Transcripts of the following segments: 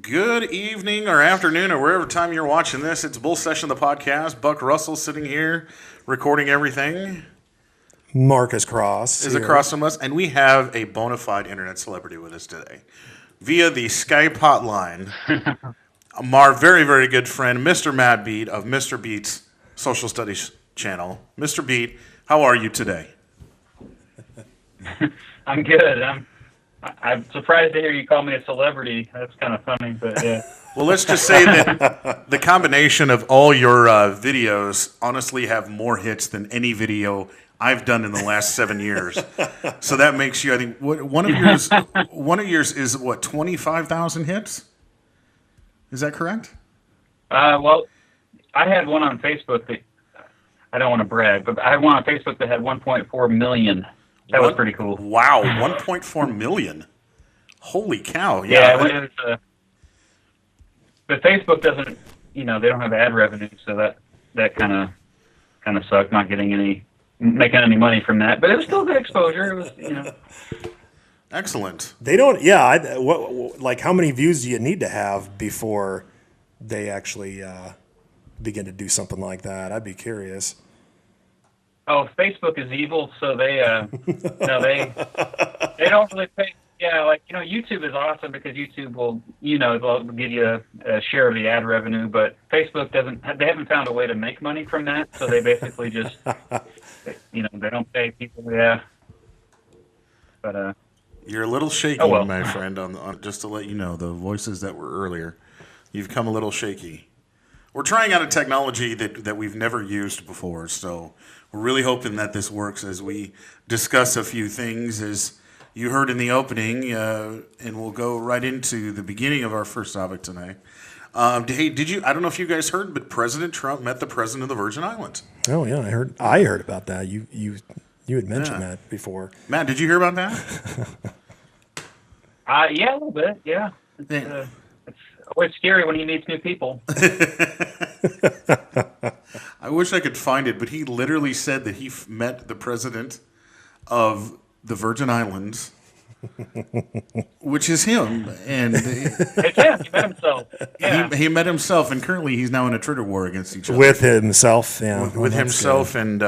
Good evening or afternoon or wherever time you're watching this. It's Bull Session, the podcast. Buck Russell sitting here recording everything. Marcus Cross is across from us, and we have a bona fide internet celebrity with us today. Via the Skype hotline, our very, very good friend, Mr. Matt Beat of Mr. Beat's Social Studies channel. Mr. Beat, how are you today? I'm good. I'm surprised to hear you call me a celebrity. That's kind of funny, but yeah. Well, let's just say that the combination of all your videos honestly have more hits than any video I've done in the last 7 years. So that makes you, I think, one of yours is what, 25,000 hits? Is that correct? Well, I had one on Facebook that I don't want to brag, but I had one on Facebook that had 1.4 million. That was pretty cool. Wow, 1.4 million. Holy cow. Yeah, it was, but Facebook doesn't, they don't have ad revenue, so that kind of sucked, not making any money from that. But it was still good exposure. It was, Excellent. They don't, like how many views do you need to have before they actually begin to do something like that? I'd be curious. Oh, Facebook is evil, so they they don't really pay. Yeah, YouTube is awesome because YouTube will, they'll give you a share of the ad revenue, but Facebook they haven't found a way to make money from that, so they basically just, they don't pay people. Yeah. But you're a little shaky, my friend. On just to let you know, the voices that were earlier, you've come a little shaky. We're trying out a technology that we've never used before, so we're really hoping that this works as we discuss a few things, as you heard in the opening, and we'll go right into the beginning of our first topic tonight. Hey, did you? I don't know if you guys heard, but President Trump met the president of the Virgin Islands. Oh yeah, I heard about that. You had mentioned that before. Matt, did you hear about that? Yeah, a little bit. Yeah. It's always scary when he meets new people. I wish I could find it, but he literally said that he met the president of the Virgin Islands, which is him. And it's him. He met himself. Yeah. He met himself, and currently he's now in a Twitter war against each other. With himself, yeah. With himself good.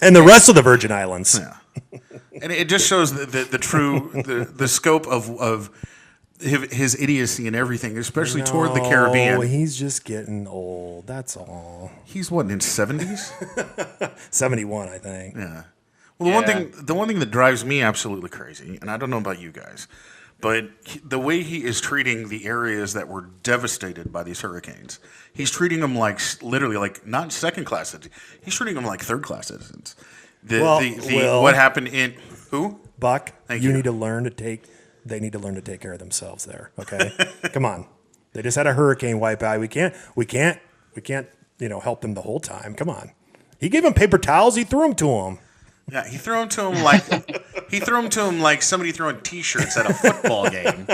And the rest of the Virgin Islands. Yeah. And it just shows the true the scope of his idiocy and everything, especially toward the Caribbean. He's just getting old. That's all. He's what, in his 70s? 71, I think. Yeah. Well, the one thing that drives me absolutely crazy, and I don't know about you guys, but the way he is treating the areas that were devastated by these hurricanes, he's treating them literally like not second-class citizens. He's treating them like third-class citizens. What happened in who? Buck, you need to learn to take. They need to learn to take care of themselves there. Okay, come on. They just had a hurricane wipe out. We can't. Help them the whole time. Come on. He gave them paper towels. He threw them to them. Yeah, he threw them to him like somebody throwing T-shirts at a football game.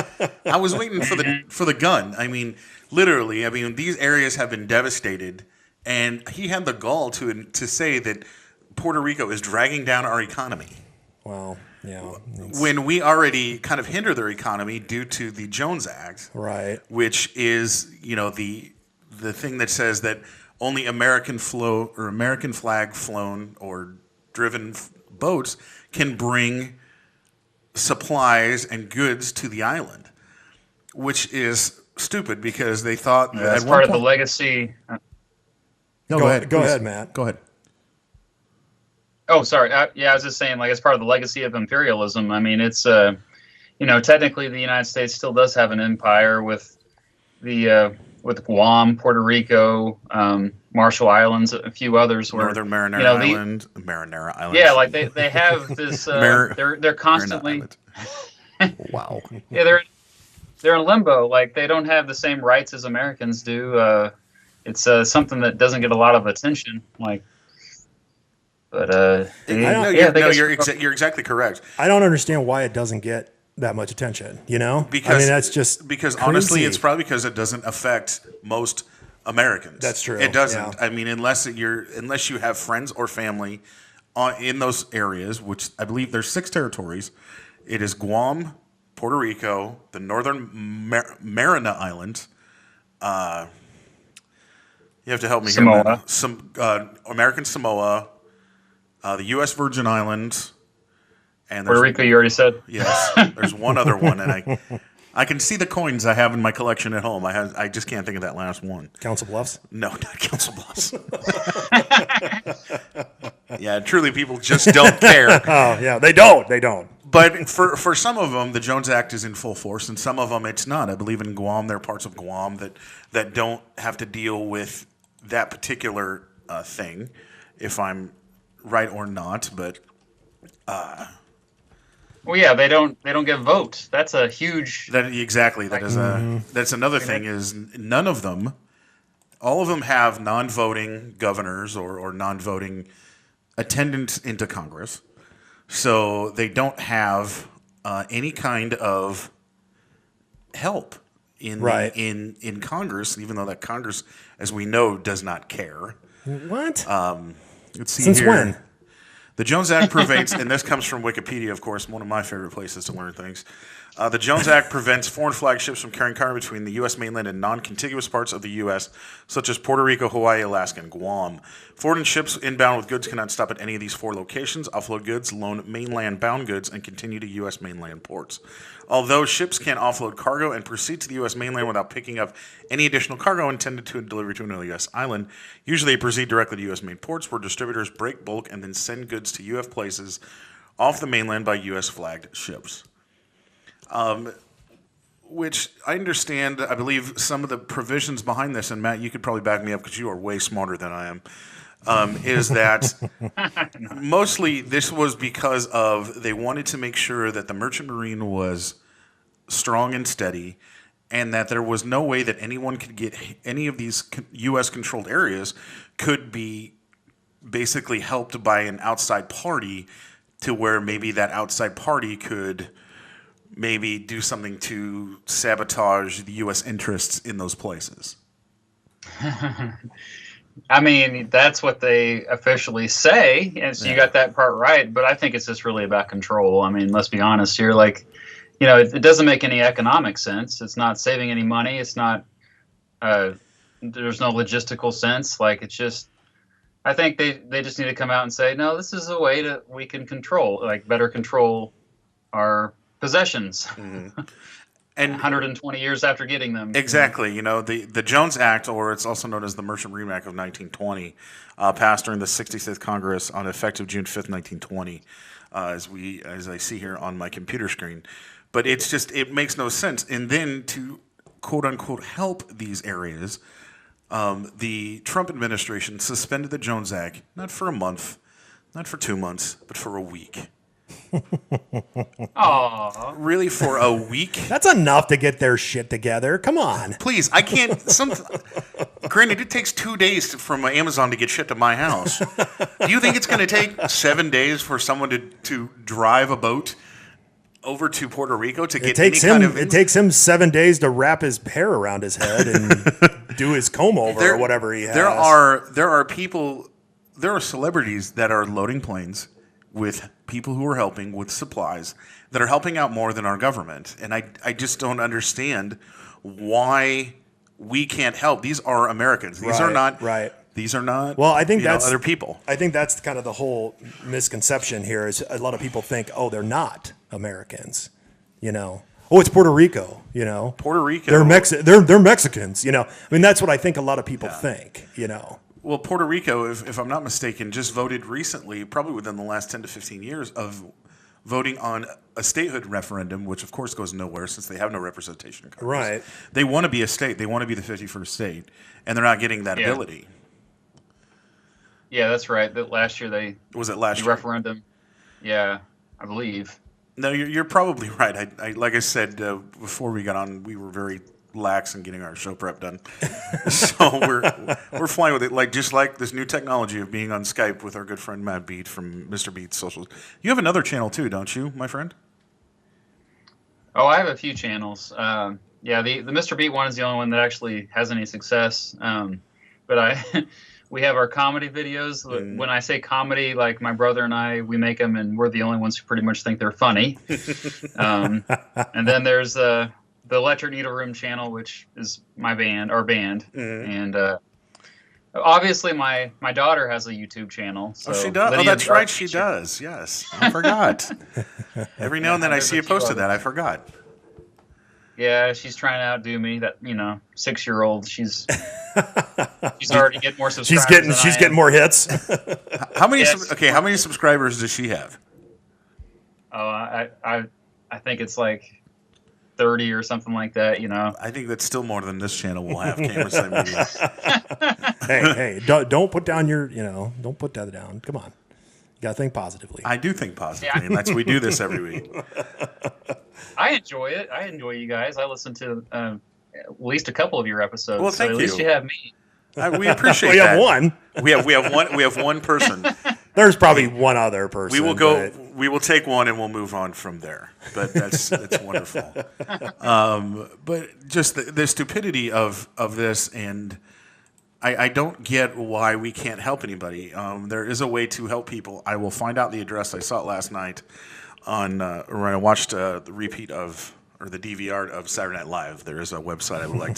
I was waiting for the gun. I mean, literally. I mean, these areas have been devastated, and he had the gall to say that Puerto Rico is dragging down our economy. Wow. Yeah. When we already kind of hinder their economy due to the Jones Act, right? Which is, the thing that says that only American flag flown or driven boats can bring supplies and goods to the island, which is stupid because they thought that that's part of the legacy. No, go ahead. Go ahead, Matt. Go ahead. Oh, sorry. I was just saying, it's part of the legacy of imperialism. I mean, it's, technically the United States still does have an empire with with Guam, Puerto Rico, Marshall Islands, a few others. Northern Marinara Island. Marinara Island. Yeah, they have this. They're constantly. Wow. Yeah, they're in limbo. They don't have the same rights as Americans do. It's something that doesn't get a lot of attention. But you're exactly correct. I don't understand why it doesn't get that much attention. Because that's just because crazy. Honestly, it's probably because it doesn't affect most Americans. That's true. It doesn't. Yeah. I mean, unless you have friends or family in those areas, which I believe there's 6 territories. It is Guam, Puerto Rico, the Northern Mariana Islands. You have to help me Samoa. here, man. Some American Samoa, the U.S. Virgin Islands, and Puerto Rico, you already said. Yes, there's one other one, and I can see the coins I have in my collection at home. I just can't think of that last one. Council Bluffs? No, not Council Bluffs. Yeah, truly, people just don't care. Oh, yeah, they don't. They don't. But for some of them, the Jones Act is in full force, and some of them it's not. I believe in Guam, there are parts of Guam that don't have to deal with that particular thing, if I'm right or not. But Well, yeah, they don't get votes. That's a huge. that exactly that is that's another thing is none of them, all of them have non-voting governors or non-voting attendance into Congress. So they don't have any kind of help in Right. in Congress, even though that Congress, as we know, does not care. What? Let's see Since here. when? The Jones Act prevents, and this comes from Wikipedia, of course, one of my favorite places to learn things. The Jones Act prevents foreign flag ships from carrying cargo between the U.S. mainland and non-contiguous parts of the U.S., such as Puerto Rico, Hawaii, Alaska, and Guam. Foreign ships inbound with goods cannot stop at any of these 4 locations, offload goods, loan mainland-bound goods, and continue to U.S. mainland ports. Although ships can offload cargo and proceed to the U.S. mainland without picking up any additional cargo intended to deliver to another U.S. island, usually they proceed directly to U.S. main ports where distributors break bulk and then send goods to U.S. places off the mainland by U.S. flagged ships. Which I understand, I believe some of the provisions behind this, and Matt, you could probably back me up because you are way smarter than I am, is that mostly this was because of they wanted to make sure that the merchant marine was strong and steady and that there was no way that anyone could get any of these U.S. controlled areas could be basically helped by an outside party to where maybe that outside party could maybe do something to sabotage the U.S. interests in those places. I mean, that's what they officially say, and so you got that part right. But I think it's just really about control. I mean, let's be honest here. Like, you know, it doesn't make any economic sense. It's not saving any money. It's not. There's no logistical sense. Like, it's just. I think they just need to come out and say, no, this is a way that we can control, like, better control our possessions. Mm-hmm. And 120 years after getting them. Exactly. You know, the Jones Act, or it's also known as the Merchant Marine Act of 1920, passed during the 65th Congress on effective June 5th, 1920, as I see here on my computer screen. But it's just, it makes no sense. And then to quote unquote help these areas, the Trump administration suspended the Jones Act, not for a month, not for 2 months, but for a week. Aww. Really, for a week? That's enough to get their shit together. Come on. Please, I can't. Granted, it takes 2 days from Amazon to get shit to my house. Do you think it's going to take 7 days for someone to drive a boat over to Puerto Rico to get any kind of... It takes him 7 days to wrap his hair around his head and do his comb over or whatever he has. There are people, there are celebrities that are loading planes with people who are helping with supplies that are helping out more than our government. And I just don't understand why we can't help. These are Americans. These are not These are not well, I think that's other people. I think that's kind of the whole misconception here is a lot of people think, oh, they're not Americans, you know. Oh, it's Puerto Rico, you know. Puerto Rico. They're Mexicans, you know. I mean, that's what I think a lot of people think, you know. Well, Puerto Rico, if I'm not mistaken, just voted recently, probably within the last 10 to 15 years, of voting on a statehood referendum, which of course goes nowhere since they have no representation in Congress. Right. They want to be a state. They want to be the 51st state, and they're not getting that ability. Yeah, that's right. That last year they was it last year referendum. Yeah, I believe. No, you're probably right. I like I said before we got on, we were very lax in getting our show prep done, so we're flying with it. Like just like this new technology of being on Skype with our good friend Matt Beat from Mr. Beat's Socials. You have another channel too, don't you, my friend? Oh, I have a few channels. Yeah, the Mr. Beat one is the only one that actually has any success. But we have our comedy videos. When I say comedy, like my brother and I, we make them, and we're the only ones who pretty much think they're funny. And then there's the Electric Needle Room channel, which is our band, and obviously my daughter has a YouTube channel. So she does. Lydia That's right, she does. Yes, I forgot. Every now and then I see a post of that. I forgot. Yeah, she's trying to outdo me. That 6-year-old. She's already getting more subscribers. She's getting more hits. How many? How many subscribers does she have? Oh, I think it's like 30 or something like that. I think that's still more than this channel will have. Camera Side Media. Hey, don't put down don't put that down. Come on, you gotta think positively. I do think positively, and that's we do this every week. I enjoy it. I enjoy you guys. I listen to at least a couple of your episodes. Well, thank so at you. least you have me. We appreciate we that. have one. We have one person. There's probably one other person. We will go. We will take one and we'll move on from there. But that's wonderful. But just the stupidity of this, and I don't get why we can't help anybody. There is a way to help people. I will find out the address. I saw it last night when I watched the repeat of or the DVR of Saturday Night Live. There is a website I would like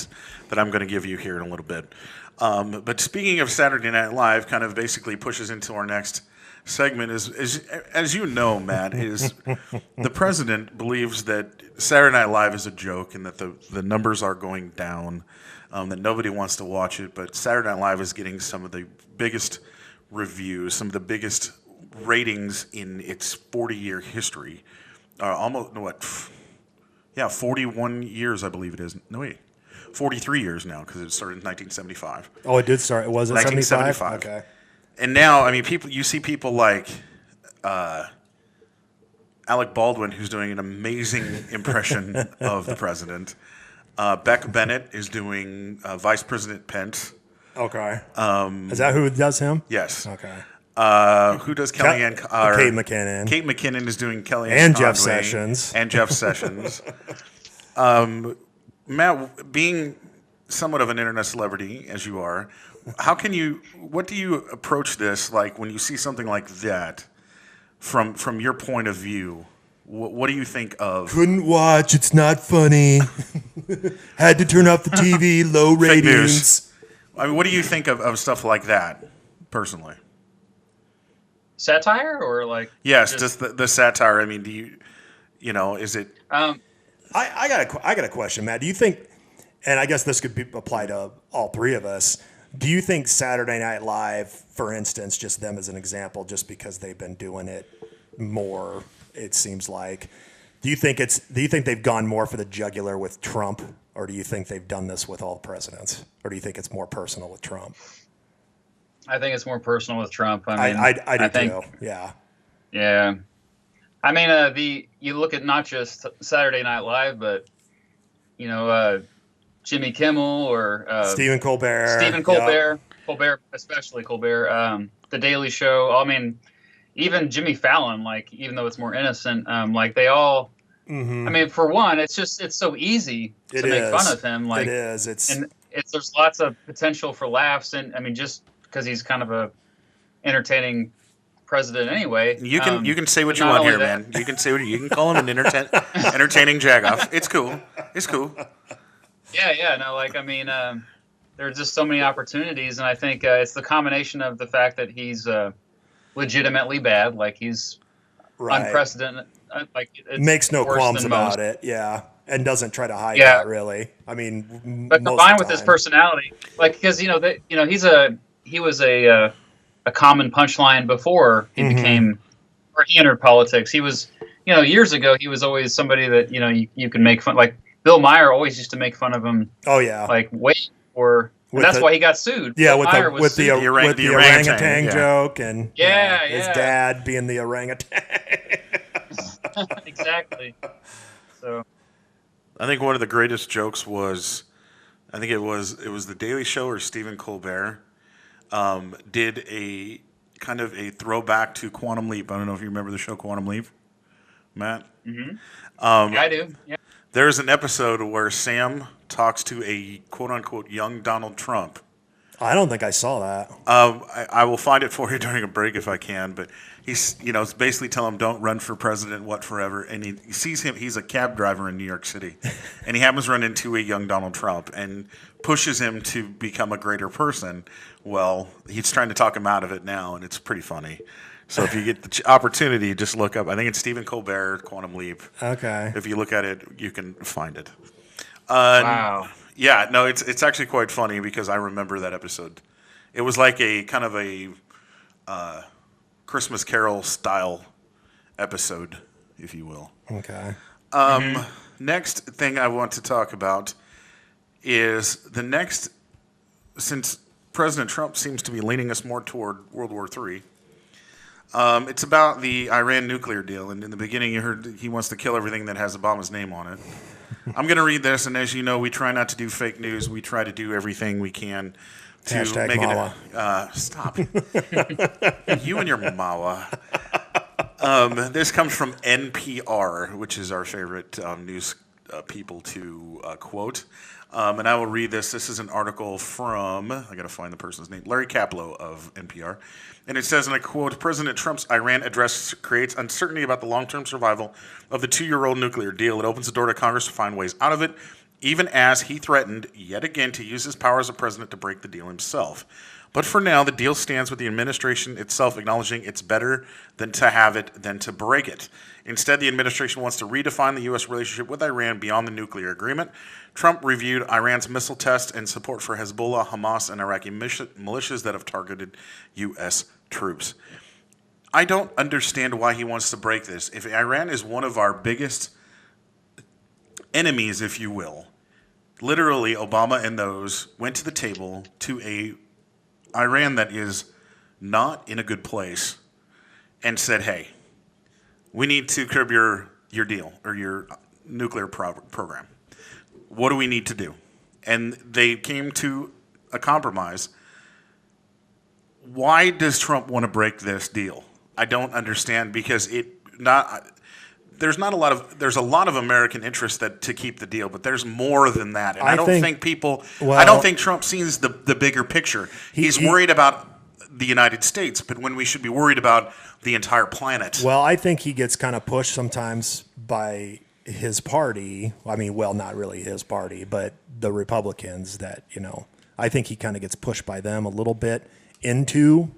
that I'm going to give you here in a little bit. But speaking of Saturday Night Live, kind of basically pushes into our next segment is as you know, Matt, is the president believes that Saturday Night Live is a joke and that the numbers are going down, that nobody wants to watch it. But Saturday Night Live is getting some of the biggest reviews, some of the biggest ratings in its 40-year history. 41 years, I believe it is. No, wait. 43 years now because it started in 1975. Oh, it did start. Was it 1975? Okay. And now, I mean, you see people like Alec Baldwin, who's doing an amazing impression of the president. Beck Bennett is doing Vice President Pence. Okay. Is that who does him? Yes. Okay. Who does Kellyanne? Kate McKinnon. Kate McKinnon is doing Kellyanne And Conway, Jeff Sessions. And Jeff Sessions. Matt, being somewhat of an internet celebrity as you are, what do you approach this like when you see something like that from your point of view? What do you think of? Couldn't watch. It's not funny. Had to turn off the TV. Low Fake ratings. news. I mean, what do you think of stuff like that, personally? Satire or like? Yes, just the satire. I mean, do you is it? I got a question, Matt. Do you think, and I guess this could apply to all three of us, do you think Saturday Night Live, for instance, just them as an example, just because they've been doing it more, it seems like, do you think they've gone more for the jugular with Trump, or do you think they've done this with all presidents, or do you think it's more personal with Trump? I think it's more personal with Trump. I do too. Yeah. Yeah. I mean, you look at not just Saturday Night Live, but Jimmy Kimmel or Stephen Colbert. Yep. Colbert, especially Colbert. The Daily Show. I mean, even Jimmy Fallon. Like, even though it's more innocent, like they all. Mm-hmm. I mean, for one, it's so easy to make fun of him. Like, it is. There's lots of potential for laughs, and I mean, just because he's kind of a entertaining president anyway. You can say what you want here, man. You can say you can call him an entertaining jagoff. It's cool. Yeah, no, like I mean, there are just so many opportunities, and I think it's the combination of the fact that he's legitimately bad, like he's unprecedented, like it makes no qualms about it, yeah, and doesn't try to hide that really. I mean, but combined with his personality, like because he was a common punchline before he became, or he entered politics. He was, years ago, he was always somebody that, you can make fun. Like Bill Maher always used to make fun of him. Oh yeah. Like that's why he got sued. Yeah. Bill With the orangutan joke and his yeah. dad being the orangutan. Exactly. So. I think one of the greatest jokes was, I think it was the Daily Show or Stephen Colbert. Did a kind of a throwback to Quantum Leap. I don't know if you remember the show Quantum Leap, Matt. Mm-hmm. I do. Yeah. There's an episode where Sam talks to a quote unquote young Donald Trump, I don't think I saw that. I will find it for you during a break if I can. But he's, it's basically telling him don't run for president, what forever. And he sees him. He's a cab driver in New York City, and he happens to run into a young Donald Trump and pushes him to become a greater person. Well, he's trying to talk him out of it now, and it's pretty funny. So if you get the opportunity, just look up. I think it's Stephen Colbert, Quantum Leap. Okay. If you look at it, you can find it. Wow. Yeah, no, it's actually quite funny because I remember that episode. It was like a kind of a Christmas Carol style episode, if you will. Okay. Next thing I want to talk about is since President Trump seems to be leaning us more toward World War III. It's about the Iran nuclear deal, and in the beginning you heard he wants to kill everything that has Obama's name on it. I'm going to read this, and as you know, we try not to do fake news. We try to do everything we can to Hashtag make Mawa. Stop. You and your Mawa. This comes from NPR, which is our favorite news people to quote. And I will read this. This is an article from, I got to find the person's name, Larry Kaplow of NPR. And it says, and I quote, President Trump's Iran address creates uncertainty about the long-term survival of the 2-year-old nuclear deal. It opens the door to Congress to find ways out of it, even as he threatened yet again to use his power as a president to break the deal himself. But for now, the deal stands with the administration itself acknowledging it's better than to have it than to break it. Instead, the administration wants to redefine the U.S. relationship with Iran beyond the nuclear agreement. Trump reviewed Iran's missile test and support for Hezbollah, Hamas, and Iraqi militias that have targeted U.S. troops. I don't understand why he wants to break this. If Iran is one of our biggest enemies, if you will, literally Obama and those went to the table to a Iran that is not in a good place and said, hey, we need to curb your deal or your nuclear program. What do we need to do? And they came to a compromise. Why does Trump want to break this deal? I don't understand because there's a lot of American interest to keep the deal, but there's more than that. And I don't think Trump sees the bigger picture. He's worried about the United States, but when we should be worried about the entire planet. Well, I think he gets kind of pushed sometimes by his party. I mean, well, not really his party, but the Republicans that, I think he kind of gets pushed by them a little bit into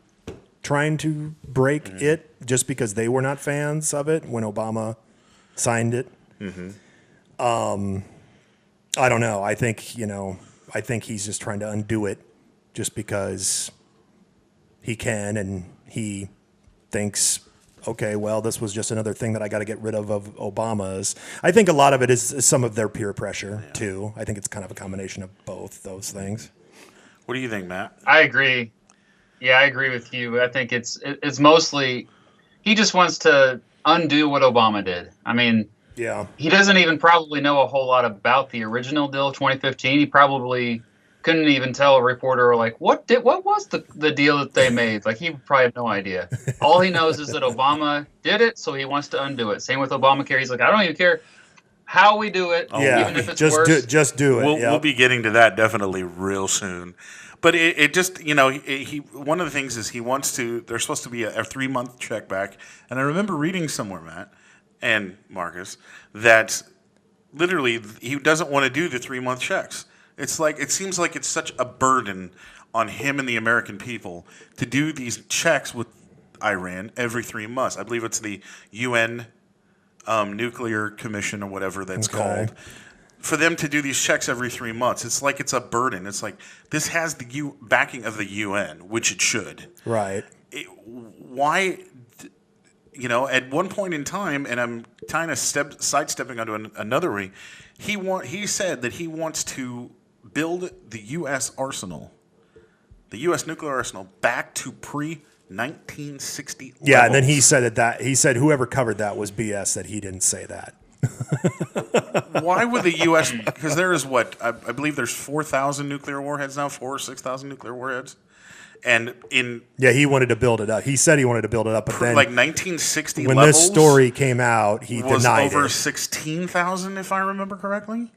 trying to break it just because they were not fans of it when Obama signed it. I don't know. I think he's just trying to undo it just because he can, and he thinks, okay, well, this was just another thing that I got to get rid of Obama's. I think a lot of it is some of their peer pressure too. I think it's kind of a combination of both those things. What do you think, Matt? I agree. Yeah, I agree with you. I think it's mostly he just wants to undo what Obama did. I mean, yeah, he doesn't even probably know a whole lot about the original deal of 2015. He probably couldn't even tell a reporter what was the deal that they made. Like, he probably had no idea. All he knows is that Obama did it, so he wants to undo it. Same with Obamacare. He's like, I don't even care how we do it, even if it's worse. Just do it. We'll be getting to that definitely real soon. But it just, he one of the things is he wants to, there's supposed to be a 3-month check back. And I remember reading somewhere, Matt and Marcus, that literally he doesn't want to do the 3-month checks. It's like, it seems like it's such a burden on him and the American people to do these checks with Iran every 3 months. I believe it's the UN Nuclear Commission or whatever that's called. For them to do these checks every 3 months, it's like it's a burden. It's like this has the backing of the UN, which it should. Right. Why? At one point in time, and I'm kind of sidestepping onto another ring. He said that he wants to build the U.S. arsenal, the U.S. nuclear arsenal, back to pre-1960. Yeah, and then he said he said whoever covered that was BS. That he didn't say that. Why would the U.S. Because there is I believe there's 4,000 nuclear warheads now, 4,000 or 6,000 nuclear warheads, and he wanted to build it up. He said he wanted to build it up, but then 1960 when levels, this story came out, he was denied over it. 16,000, if I remember correctly.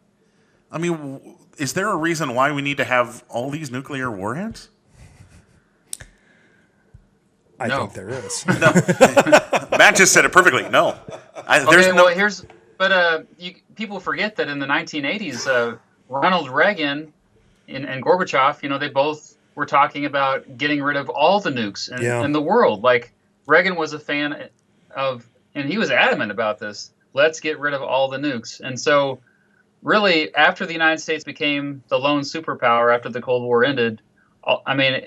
I mean, is there a reason why we need to have all these nuclear warheads? I No. think there is. Matt just said it perfectly. No, there's Okay, no. well, people forget that in the 1980s, Ronald Reagan and Gorbachev, they both were talking about getting rid of all the nukes in the world. Like Reagan was a fan of, and he was adamant about this. Let's get rid of all the nukes. And so, really, after the United States became the lone superpower after the Cold War ended, I mean,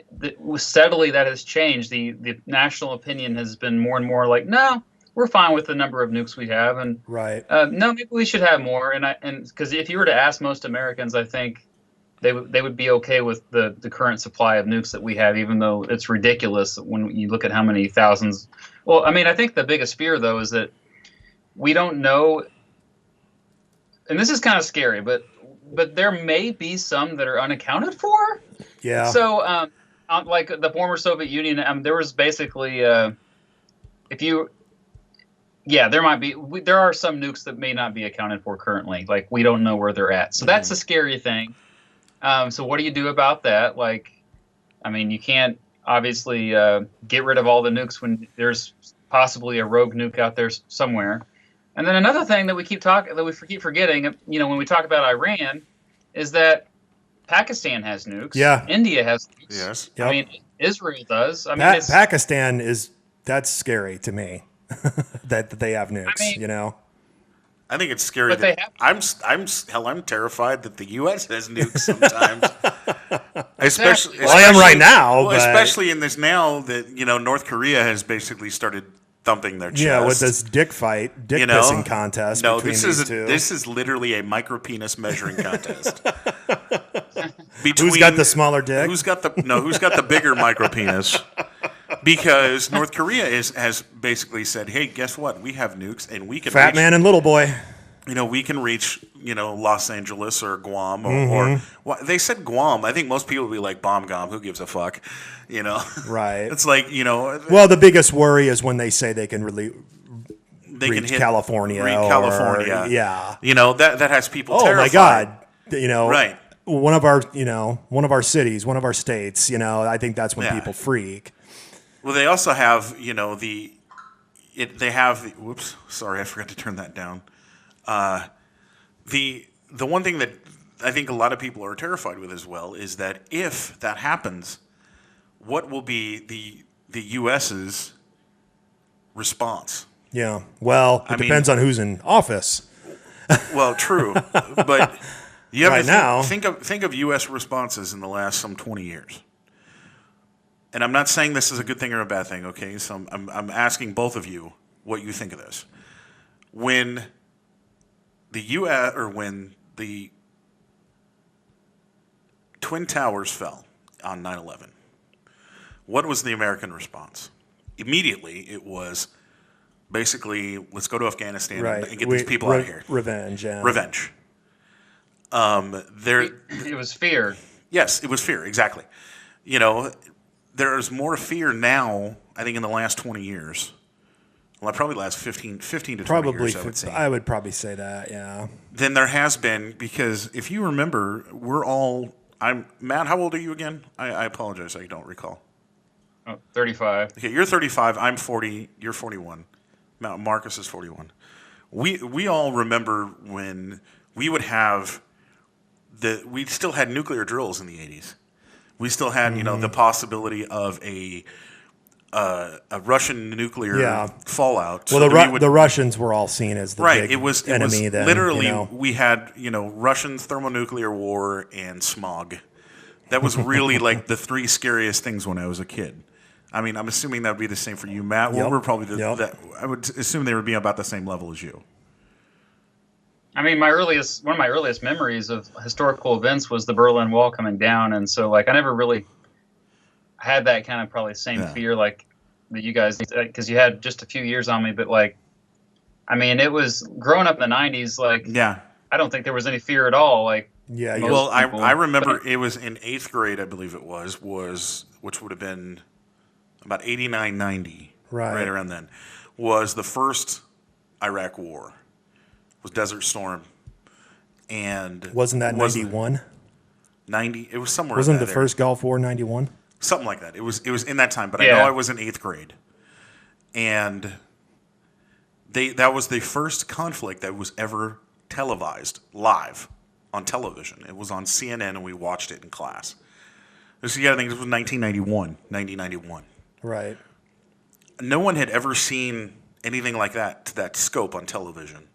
steadily that has changed. The national opinion has been more and more like, no, we're fine with the number of nukes we have, and Right. no, maybe we should have more. And because if you were to ask most Americans, I think they would be okay with the current supply of nukes that we have, even though it's ridiculous when you look at how many thousands. Well, I mean, I think the biggest fear though is that we don't know, and this is kind of scary, but there may be some that are unaccounted for. Yeah. So, like the former Soviet Union, there was basically, there might be. There are some nukes that may not be accounted for currently. Like we don't know where they're at. So that's a scary thing. So what do you do about that? Like, I mean, you can't obviously get rid of all the nukes when there's possibly a rogue nuke out there somewhere. And then another thing that we keep forgetting, when we talk about Iran, is that Pakistan has nukes. Yeah. India has nukes. Yes. Yep. I mean, Israel does. I mean, Pakistan that's scary to me that they have nukes. I mean, I think it's scary. But they have I'm terrified that the U.S. has nukes sometimes. especially, Well, I am right now, Well, but- especially in this now that North Korea has basically started thumping their chest. Yeah, with this dick pissing contest No, between these two. this is literally a micro penis measuring contest. Who's got the smaller dick? Who's got the bigger micro penis? Because North Korea has basically said, "Hey, guess what? We have nukes, and we can Fat reach, man and little boy. we can reach Los Angeles or Guam or well, they said Guam. I think most people would be like bomb gom. Who gives a fuck? Right. It's like Well, the biggest worry is when they say they can really they reach can hit California. California. Yeah. that has people. Oh terrified. my God. Right. One of our cities, one of our states. I think that's when people freak. Well, they also have, they have. Whoops, sorry, I forgot to turn that down. The one thing that I think a lot of people are terrified with as well is that if that happens, what will be the U.S.'s response? Yeah. Well, it depends on who's in office. Well, true, but you have Right to now. think of U.S. responses in the last some 20 years. And I'm not saying this is a good thing or a bad thing, okay? So I'm asking both of you what you think of this. When the U.S. or when the Twin Towers fell on 9/11, what was the American response? Immediately, it was basically, let's go to Afghanistan and get these people out of here. Revenge. Yeah. Revenge. it was fear. Yes, it was fear, exactly. There's more fear now, I think, in the last 20 years. Well, probably the last 15 to 20 Probably. years, I would say. I would probably say that. Yeah. Than there has been, because if you remember, Matt, how old are you again? I apologize, I don't recall. Oh, 35. Okay, you're 35, I'm 40, you're 41. Marcus is 41. We all remember when we would have we still had nuclear drills in the 80s. We still had, the possibility of a Russian nuclear fallout. Well, the Russians were all seen as the big enemy. Then literally we had Russians, thermonuclear war, and smog. That was really like the three scariest things when I was a kid. I mean, I'm assuming that would be the same for you, Matt. Well, we're probably I would assume they would be about the same level as you. I mean, one of my earliest memories of historical events was the Berlin Wall coming down, and so I never really had that kind of probably same fear like that you guys, because you had just a few years on me, but it was growing up in the 90s. I don't think there was any fear at all. Well, I remember it was in 8th grade, I believe it was which would have been about 89, 90, right around then, was the first Iraq War. Was Desert Storm, and wasn't that 91? 90? It was somewhere. Wasn't in the first Gulf War 91? something like that. It was in that time, but I Yeah. know I was in 8th grade, and that was the first conflict that was ever televised live on television. It was on CNN, and we watched it in class. So you got to think this was 1991. Right. No one had ever seen anything like that to that scope on television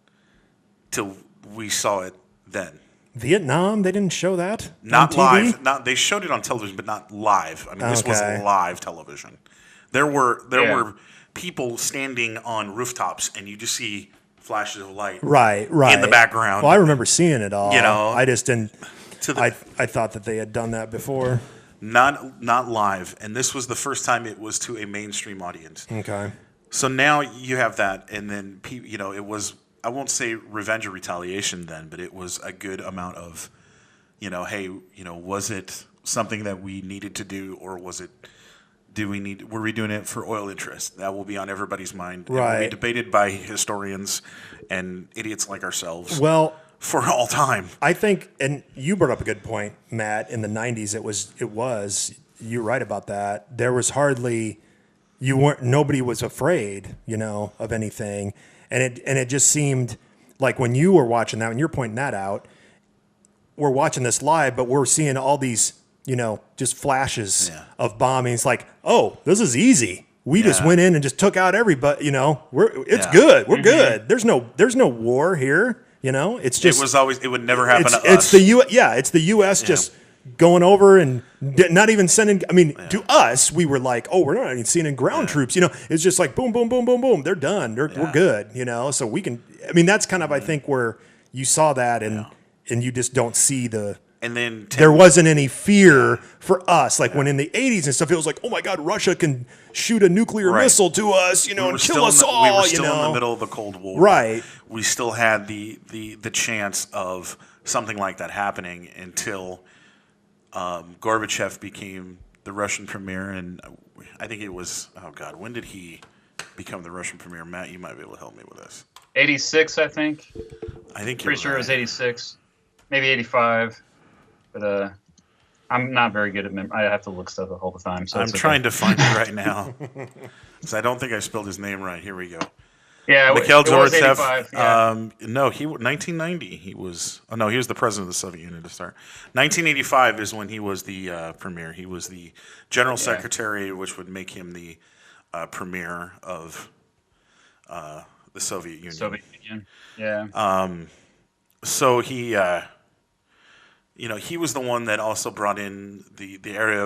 till we saw it then. Vietnam, they didn't show that Not on TV? live. Not they showed it on television, but not live. I mean, this was Okay. live television. There were Yeah. people standing on rooftops, and you just see flashes of light. Right. In the background. Well, I remember seeing it all. You know, I just didn't. To the, I thought that they had done that before. not live, and this was the first time it was to a mainstream audience. Okay. So now you have that, and then it was, I won't say revenge or retaliation then, but it was a good amount of, hey, was it something that we needed to do, or was it? Were we doing it for oil interest? That will be on everybody's mind. It will Right. be debated by historians and idiots like ourselves Well, for all time. I think, and you brought up a good point, Matt. In the '90s, it was. You're right about that. There was hardly, nobody was afraid, of anything, and it just seemed like when you were watching that, when you're pointing that out, we're watching this live, but we're seeing all these, just flashes Yeah. of bombings. Like, oh, this is easy. We just Yeah. went in and just took out everybody. It's Yeah. good. We're good. There's no war here. It's just It would never happen to it's us. it's the U.S. just going over and not even sending. I mean, to us, we were like, oh, we're not even sending ground troops. It's just like boom, boom, boom, boom, boom. They're done. We're good. So we can. I mean, that's kind of I think where you saw that and you just don't see the. And then There wasn't any fear for us. Like when in the 80s and stuff, it was like, oh my God, Russia can shoot a nuclear Right. missile to us, we and were kill us all. We were still in the middle of the Cold War. Right. We still had the chance of something like that happening until Gorbachev became the Russian premier, and I think it was, oh God, when did he become the Russian premier? Matt, you might be able to help me with this. 86, I think. I think Pretty sure it was 86, maybe 85. But I'm not very good at I have to look stuff up all the time. So I'm it's okay. trying to find it right now because I don't think I spelled his name right. Here we go. Yeah, Mikhail it was Gorbachev. 85. Yeah. No, 1990. He was. Oh no, he was the president of the Soviet Union to start. 1985 is when he was the premier. He was the general secretary, which would make him the premier of the Soviet Union. Soviet Union. Yeah. So he, he was the one that also brought in the area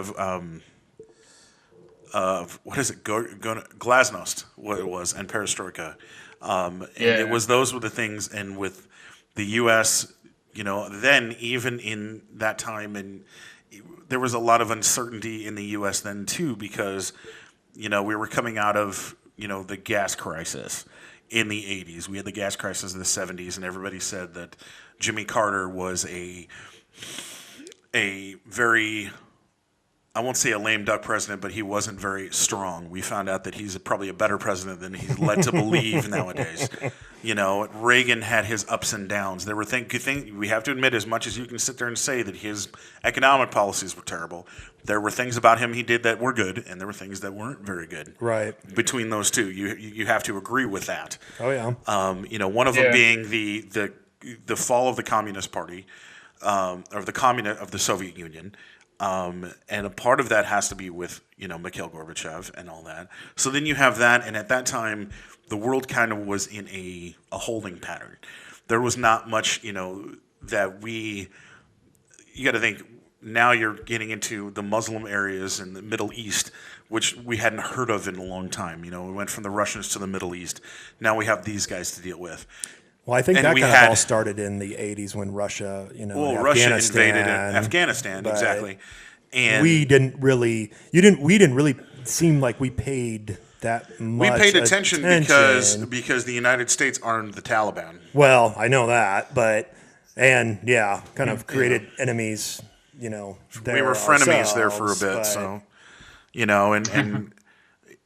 of what is it, Glasnost, what it was, and Perestroika. And those were the things, and with the U.S., then even in that time, and there was a lot of uncertainty in the U.S. then too, because, we were coming out of, the gas crisis in the 80s. We had the gas crisis in the 70s, and everybody said that Jimmy Carter was a very, I won't say a lame duck president, but he wasn't very strong. We found out that he's probably a better president than he's led to believe nowadays. Reagan had his ups and downs. There were we have to admit, as much as you can sit there and say that his economic policies were terrible, there were things about him he did that were good, and there were things that weren't very good. Right. Between those two, you have to agree with that. Oh yeah. One of them being the fall of the Communist Party, or of the Soviet Union. And a part of that has to be with, Mikhail Gorbachev and all that. So then you have that, and at that time, the world kind of was in a holding pattern. There was not much, that you got to think, now you're getting into the Muslim areas in the Middle East, which we hadn't heard of in a long time. We went from the Russians to the Middle East. Now we have these guys to deal with. Well, I think And that we kind of had- all started in the 80s when Russia, Russia Afghanistan, invaded Afghanistan, but exactly. And we didn't really seem like we paid that we much paid attention because the United States armed the Taliban. Well, I know that, but kind of created enemies, there We were frenemies there for a ourselves, bit, but- so and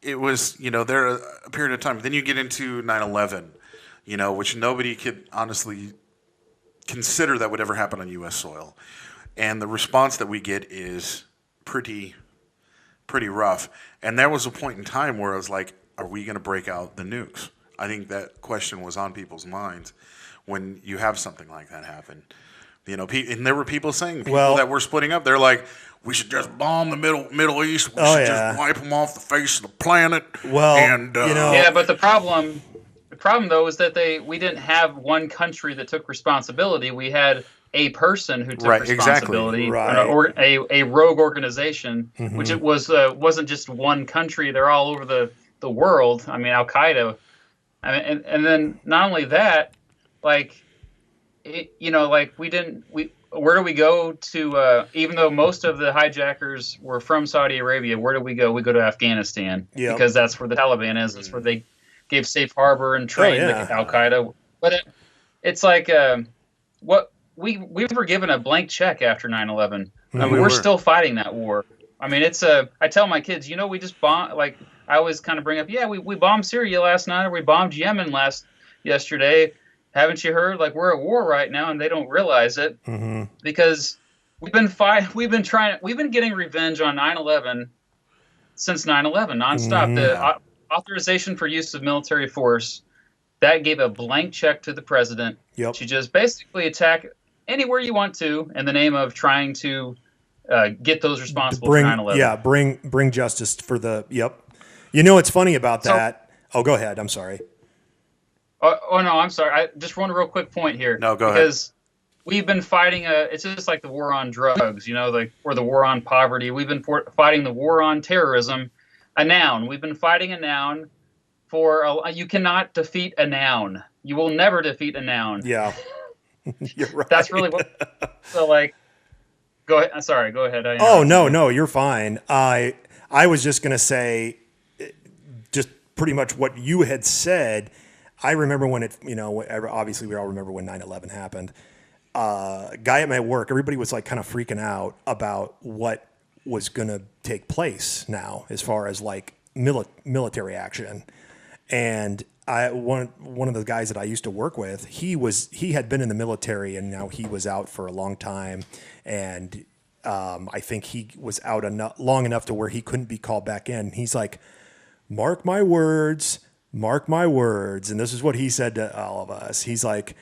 it was there a period of time. Then you get into 9/11, which nobody could honestly consider that would ever happen on U.S. soil, and the response that we get is pretty pretty rough. And there was a point in time where I was like, are we going to break out the nukes? I think that question was on people's minds when you have something like that happen. You know, and there were people saying, that were splitting up, they're like, we should just bomb the Middle East. We should just wipe them off the face of the planet. Well, and, yeah, but the problem though is that we didn't have one country that took responsibility. We had a person who took responsibility, exactly. or a rogue organization, which it wasn't just one country. They're all over the world. I mean, Al Qaeda. I mean, and then not only that, like, where do we go to? Even though most of the hijackers were from Saudi Arabia, where do we go? We go to Afghanistan because that's where the Taliban is. That's where they gave safe harbor and trained Al Qaeda. But it's like what we were given a blank check after 9/11. I mean, we're still fighting that war. I mean, it's I tell my kids, we just bombed. Like I always kind of bring up, we bombed Syria last night, or we bombed Yemen yesterday. Haven't you heard? Like, we're at war right now, and they don't realize it because we've been getting revenge on 9/11 since 9/11 nonstop. The authorization for use of military force that gave a blank check to the president to just basically attack anywhere you want to in the name of trying to get those responsible for 9/11. Yeah, bring justice for the. You know what's funny about that? Go ahead. I'm sorry. Oh no, I'm sorry. I just want a real quick point here. No, go ahead. Because we've been fighting it's just like the war on drugs, or the war on poverty. We've been fighting the war on terrorism. A noun. We've been fighting a noun you cannot defeat a noun. You will never defeat a noun. Yeah. You're right. That's really what. So like, go ahead. I'm sorry. Go ahead. No, you're fine. I was just gonna say, just pretty much what you had said. I remember when obviously we all remember when 9/11 happened. Guy at my work, everybody was like kind of freaking out about what was going to take place now as far as like military action. And one of the guys that I used to work with, he had been in the military and now he was out for a long time. And I think he was out long enough to where he couldn't be called back in. He's like, mark my words. And this is what he said to all of us. He's like,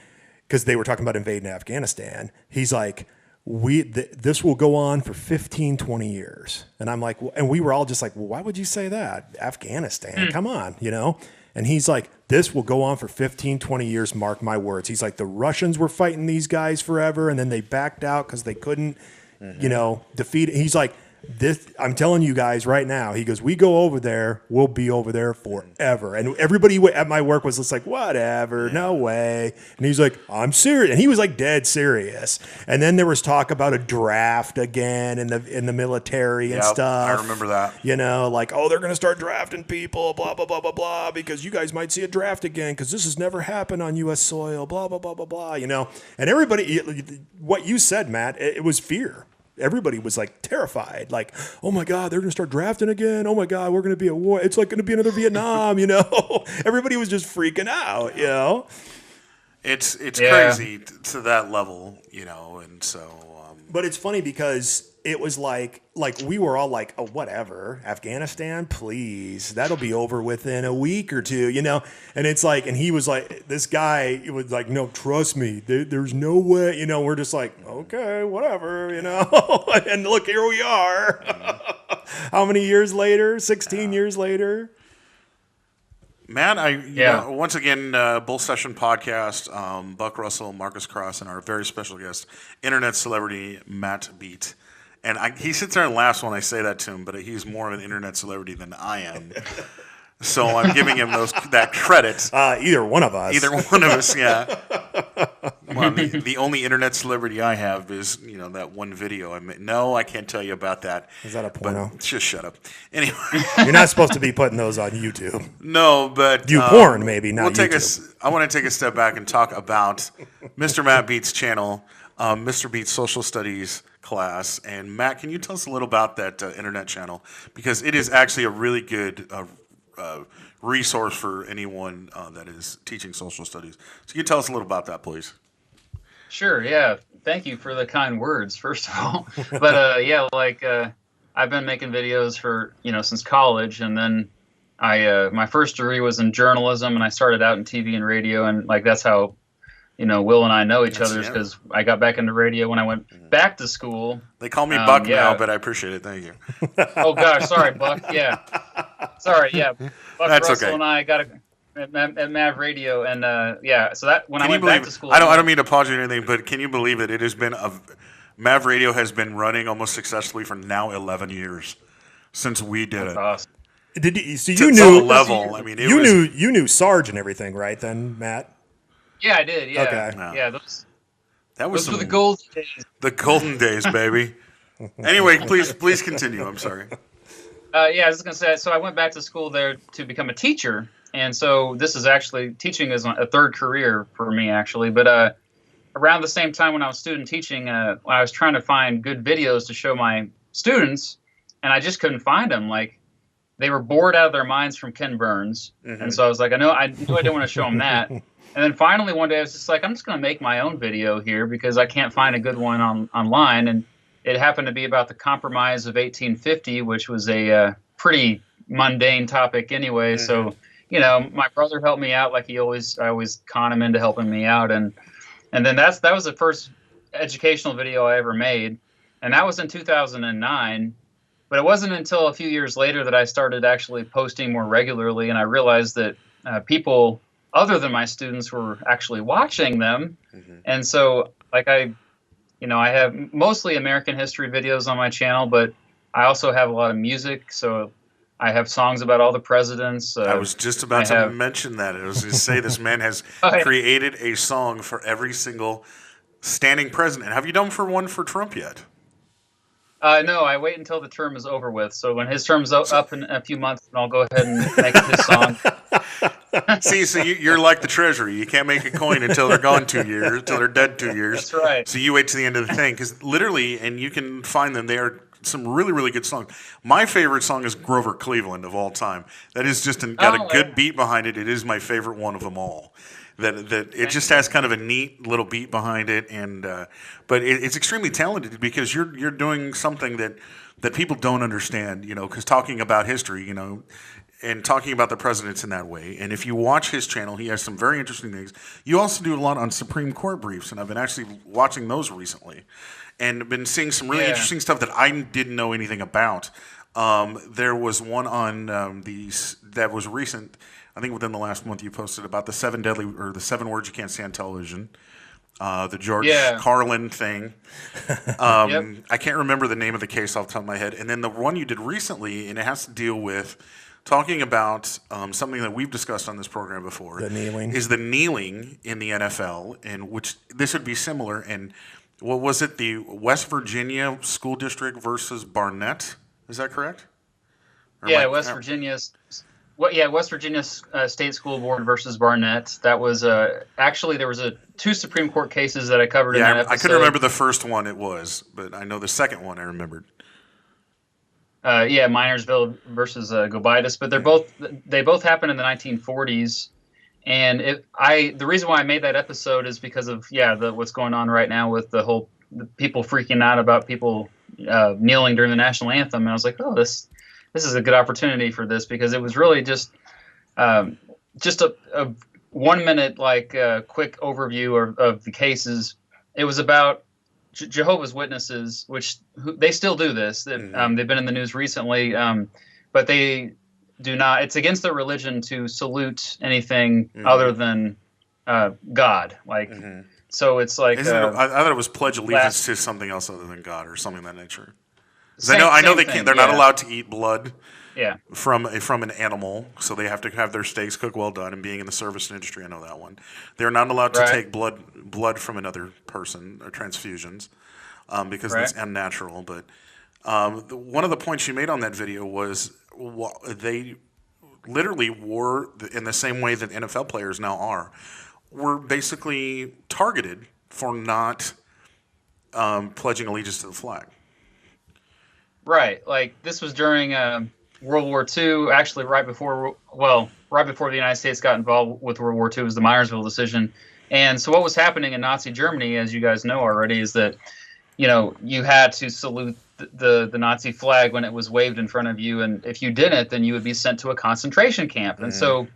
because they were talking about invading Afghanistan. He's like, this will go on for 15, 20 years. And I'm like, and we were all just like, well, why would you say that? Afghanistan, come on, And he's like, this will go on for 15, 20 years, mark my words. He's like, the Russians were fighting these guys forever, and then they backed out because they couldn't, defeat it. He's like, I'm telling you guys right now, he goes, we go over there, we'll be over there forever. And everybody at my work was just like, whatever, no way. And he's like, I'm serious. And he was like dead serious. And then there was talk about a draft again in the military and stuff. I remember that. Like, they're going to start drafting people, blah, blah, blah, blah, blah, because you guys might see a draft again because this has never happened on U.S. soil, blah, blah, blah, blah, blah, And everybody, what you said, Matt, it was fear. Everybody was like terrified, like, oh my God, they're going to start drafting again. Oh my God, we're going to be at war. It's like going to be another Vietnam, Everybody was just freaking out, It's crazy to that level, and so. But it's funny because it was like we were all like, oh, whatever, Afghanistan, please, that'll be over within a week or two, And it's like, and he was like, this guy, it was like, no, trust me, there's no way, We're just like, okay, whatever, And look, here we are. How many years later? 16 years later. Matt, once again, Bull Session Podcast, Buck Russell, Marcus Cross, and our very special guest, internet celebrity Matt Beat. And he sits there and laughs when I say that to him, but he's more of an internet celebrity than I am. So I'm giving him that credit. Either one of us. Yeah. Well, the only internet celebrity I have is, that one video I made. No, I can't tell you about that. Is that a porno? Just shut up. Anyway. You're not supposed to be putting those on YouTube. No, but... porn, maybe, not YouTube. I want to take a step back and talk about Mr. Matt Beat's channel, Mr. Beat's Social Studies class. And Matt, can you tell us a little about that internet channel? Because it is actually a really good... resource for anyone that is teaching social studies. So can you tell us a little about that, please? Sure, yeah. Thank you for the kind words, first of all. But I've been making videos for, since college, and then my first degree was in journalism, and I started out in TV and radio, and like that's how, Will and I know each other, because I got back into radio when I went back to school. They call me Buck now, but I appreciate it. Thank you. Oh gosh, sorry, Buck. Yeah, sorry. Yeah, Buck That's Russell okay. and I got at Mav Radio, and so that when I went back to school, I don't mean to pause you or anything, but can you believe it? It has been Mav Radio has been running almost successfully for now 11 years since we did it. awesome. Did you, so To you some knew level. I mean, you knew Sarge and everything, right? Then Matt. Yeah, I did. Yeah, Okay. yeah. Those was were the golden days. The golden days, baby. Anyway, please continue. I'm sorry. Yeah, I was gonna say. So I went back to school there to become a teacher, and so this is actually teaching is a third career for me, actually. But around the same time when I was student teaching, when I was trying to find good videos to show my students, and I just couldn't find them. Like, they were bored out of their minds from Ken Burns, and so I was like, I knew I didn't want to show them that. And then finally one day I was just like, I'm just going to make my own video here because I can't find a good one online. And it happened to be about the Compromise of 1850, which was a pretty mundane topic anyway. So, my brother helped me out like I always con him into helping me out. And then that was the first educational video I ever made. And that was in 2009. But it wasn't until a few years later that I started actually posting more regularly. And I realized that people other than my students were actually watching them. And so like I have mostly American history videos on my channel, but I also have a lot of music. So I have songs about all the presidents. I was just about to mention that. I was going to say this man has created a song for every single standing president. Have you done one for Trump yet? No, I wait until the term is over with. So when his term's up in a few months, I'll go ahead and make his song. See, so you're like the Treasury. You can't make a coin until they're gone 2 years, until they're dead 2 years. That's right. So you wait to the end of the thing, because literally, and you can find them, they are some really, really good songs. My favorite song is Grover Cleveland of all time. That is just got a good beat behind it. It is my favorite one of them all. That it just has kind of a neat little beat behind it, and but it's extremely talented because you're doing something that people don't understand, because talking about history, and talking about the presidents in that way. And if you watch his channel, he has some very interesting things. You also do a lot on Supreme Court briefs, and I've been actually watching those recently, and been seeing some really interesting stuff that I didn't know anything about. There was one on that was recent. I think within the last month you posted about the 7 words you can't say on television. The George Carlin thing. I can't remember the name of the case off the top of my head. And then the one you did recently, and it has to deal with talking about something that we've discussed on this program before. The kneeling. Is the kneeling in the NFL, and which this would be similar. And what was it? The West Virginia School District versus Barnett. Is that correct? West Virginia's. West Virginia State School Board versus Barnett. That was actually there was 2 Supreme Court cases that I covered in that episode. I couldn't remember the first one it was, but I know the second one I remembered. Minersville versus Gobitis, but they both happened in the 1940s. And the reason why I made that episode is because of what's going on right now with the people freaking out about people kneeling during the national anthem. And I was like, oh, this is a good opportunity for this, because it was really just a 1 minute quick overview of the cases. It was about Jehovah's Witnesses, they still do this. They've been in the news recently, but they do not. It's against their religion to salute anything other than God. So it's like I thought it was pledge allegiance to something else other than God or something of that nature. I know they can't. They're not allowed to eat blood. Yeah. From an animal, so they have to have their steaks cooked well done. And being in the service industry, I know that one. They're not allowed to take blood from another person or transfusions because that's unnatural. But one of the points you made on that video was they literally were, in the same way that NFL players now are, were basically targeted for not pledging allegiance to the flag. Right. Like this was during World War II, actually right before the United States got involved with World War II was the Myersville decision. And so what was happening in Nazi Germany, as you guys know already, is that, you had to salute the Nazi flag when it was waved in front of you, and if you didn't, then you would be sent to a concentration camp. And so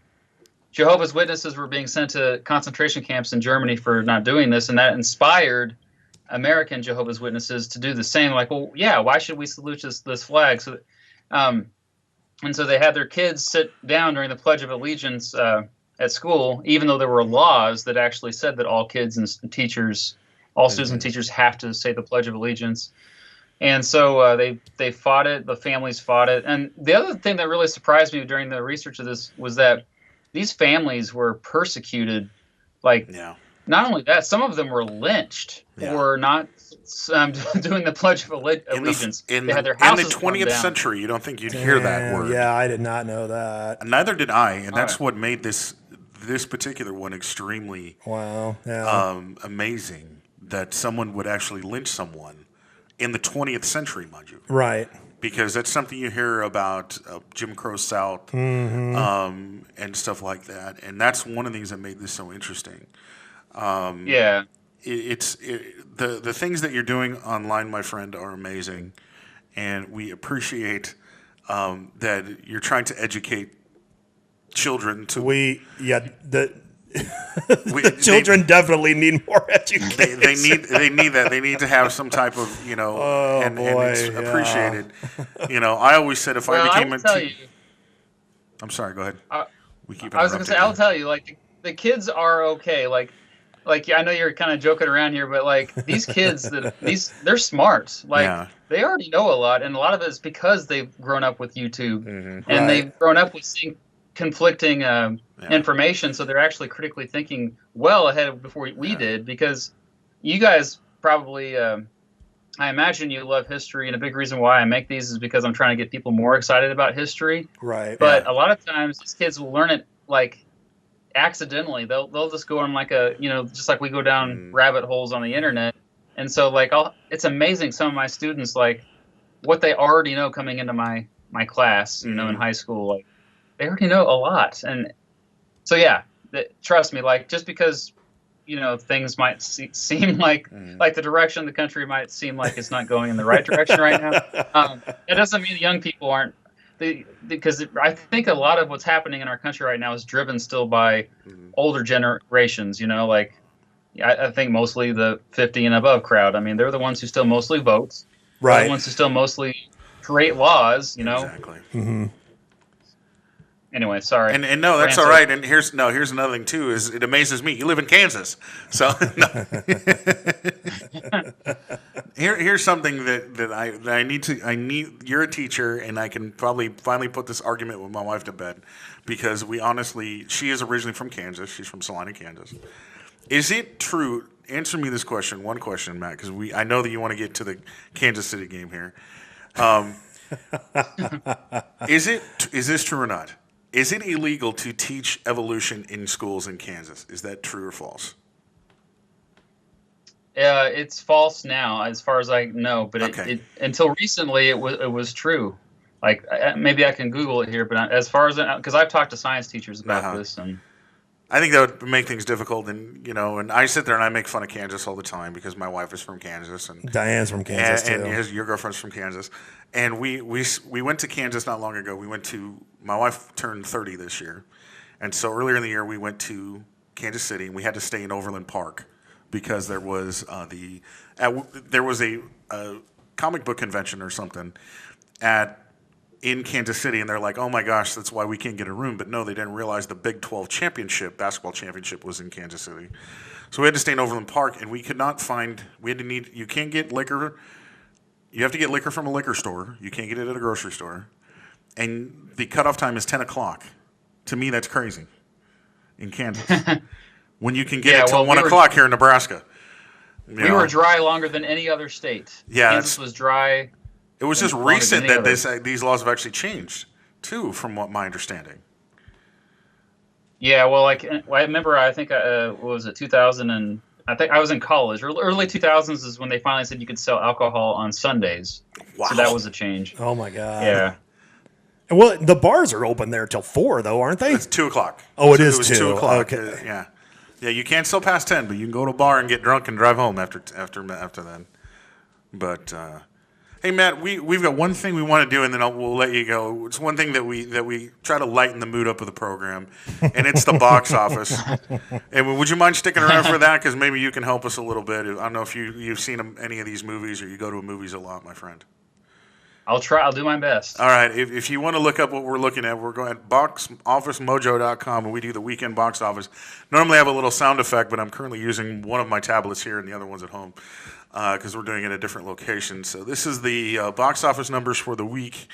Jehovah's Witnesses were being sent to concentration camps in Germany for not doing this, and that inspired American Jehovah's Witnesses to do the same. Like, well, yeah, why should we salute this flag? So, and so they had their kids sit down during the Pledge of Allegiance at school, even though there were laws that actually said that all kids and teachers, all students and teachers have to say the Pledge of Allegiance. And so they fought it. The families fought it. And the other thing that really surprised me during the research of this was that these families were persecuted. Like, not only that, some of them were lynched for not doing the Pledge of Allegiance. In they had their the houses 20th century, you don't think you'd hear that word. Yeah, I did not know that. Neither did I, and that's what made this particular one extremely amazing, that someone would actually lynch someone in the 20th century, mind you. Right. Because that's something you hear about Jim Crow South and stuff like that. And that's one of the things that made this so interesting. The things that you're doing online, my friend, are amazing. And we appreciate that you're trying to educate children. The children definitely need more education. They need that. They need to have some type of, and it's appreciated. I always said if I became I'm sorry, go ahead. We keep I was going to say, I'll tell you, like, the kids are okay. Like I know you're kind of joking around here, but like these kids, they're smart. Like they already know a lot, and a lot of it is because they've grown up with YouTube and they've grown up with seeing conflicting information, so they're actually critically thinking well ahead of before we did. Because you guys probably, I imagine you love history, and a big reason why I make these is because I'm trying to get people more excited about history. Right. But a lot of times these kids will learn it like accidentally. They'll just go on like just like we go down rabbit holes on the internet. And so like it's amazing, some of my students, like what they already know coming into my class, in high school, like they already know a lot. And so trust me, like just because things might seem like the direction of the country might seem like it's not going in the right direction right now, it doesn't mean young people aren't. Because I think a lot of what's happening in our country right now is driven still by older generations. I think mostly the 50 and above crowd. I mean, they're the ones who still mostly vote. Right. They're the ones who still mostly create laws. Exactly. Mm-hmm. Anyway, sorry. And no, that's all right. And here's another thing too. Is it amazes me? You live in Kansas, so here's something that I need to. You're a teacher, and I can probably finally put this argument with my wife to bed, because she is originally from Kansas. She's from Salina, Kansas. Is it true? Answer me this question. One question, Matt, because I know that you want to get to the Kansas City game here. Is this true or not? Is it illegal to teach evolution in schools in Kansas? Is that true or false? It's false now, as far as I know. But until recently, it was true. Like maybe I can Google it here, but as far as because I've talked to science teachers about this, and I think that would make things difficult. And and I sit there and I make fun of Kansas all the time because my wife is from Kansas, and Diane's from Kansas too. And your girlfriend's from Kansas. And we went to Kansas not long ago. My wife turned 30 this year. And so earlier in the year, we went to Kansas City, and we had to stay in Overland Park because there was a comic book convention or something in Kansas City. And they're like, oh my gosh, that's why we can't get a room. But no, they didn't realize the Big 12 basketball championship was in Kansas City. So we had to stay in Overland Park, and we could not find, you can't get liquor. You have to get liquor from a liquor store. You can't get it at a grocery store. And the cutoff time is 10 o'clock. To me, that's crazy in Kansas. When you can get it till 1 o'clock here in Nebraska. We were dry longer than any other state. Yeah, Kansas was dry. It was just recent that these laws have actually changed, too, from what my understanding. Yeah, well, I remember, I think, what was it, 2000 I think I was in college. Early 2000s is when they finally said you could sell alcohol on Sundays. Wow. So that was a change. Oh, my God. Yeah. Well, the bars are open there till 4, though, aren't they? It's 2 o'clock. Oh, it is 2. 2 o'clock. Okay. Yeah. Yeah, you can't sell past 10, but you can go to a bar and get drunk and drive home after then. But Hey Matt, we've got one thing we want to do, and then we'll let you go. It's one thing that we try to lighten the mood up of the program, and it's the box office. And would you mind sticking around for that? Because maybe you can help us a little bit. I don't know if you've seen any of these movies or you go to movies a lot, my friend. I'll try. I'll do my best. All right. If you want to look up what we're looking at, we're going at boxofficemojo.com, and we do the weekend box office. Normally I have a little sound effect, but I'm currently using one of my tablets here and the other one's at home because we're doing it at a different location. So this is the box office numbers for the week.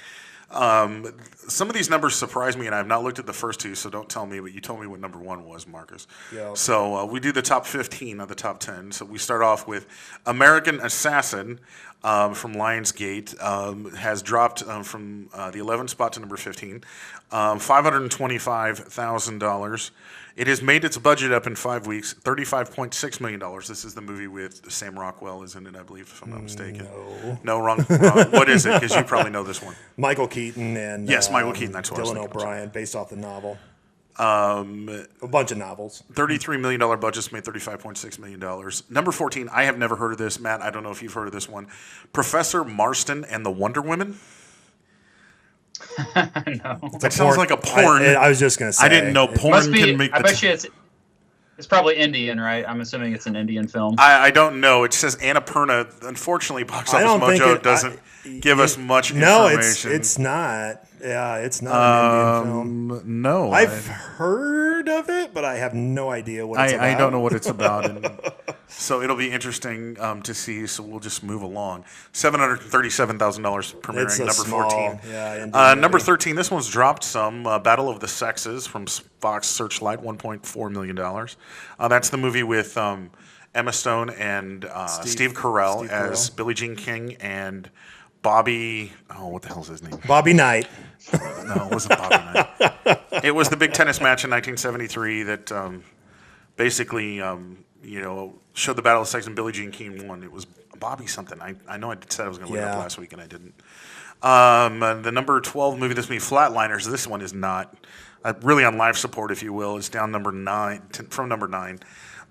Some of these numbers surprise me, and I have not looked at the first two, so don't tell me, but you told me what number one was, Marcus. Yeah. So we do the top 15 of the top 10. So we start off with American Assassin from Lionsgate, has dropped from the 11th spot to number 15, $525,000. It has made its budget up in 5 weeks, $35.6 million. This is the movie with Sam Rockwell is in it, I believe, if I'm not mistaken. No, wrong. What is it? Because you probably know this one. Michael Keaton and Yes, Michael Keaton, that's what I was Dylan thinking. O'Brien, based off the novel. A bunch of novels. $33 million budget made $35.6 million. Number 14, I have never heard of this. Matt, I don't know if you've heard of this one. Professor Marston and the Wonder Women. No. That sounds like a porn. I was just going to say. I didn't know porn Must be. can make I the bet you it's probably Indian, right? I'm assuming it's an Indian film. I don't know. It says Annapurna. Unfortunately, Box I Office don't think Mojo doesn't give us much No, information. it's not. Yeah, it's not an Indian film. No. I've heard of it, but I have no idea what it's about. I don't know what it's about. And so it'll be interesting to see. So we'll just move along. $737,000 premiering It's a number small, 14. yeah, Indian Number movie. 13, this one's dropped some. Battle of the Sexes from Fox Searchlight, $1.4 million. That's the movie with Emma Stone and Steve Carell as Billie Jean King and Bobby. Oh, what the hell's his name? Bobby Knight. No, it wasn't Bobby Knight. It was the big tennis match in 1973 that basically, showed the Battle of the Sexes and Billie Jean King won. It was Bobby something. I know I said I was going to look it up last week and I didn't. The number 12 movie, this movie, Flatliners. This one is not really on live support, if you will. It's down from number 9.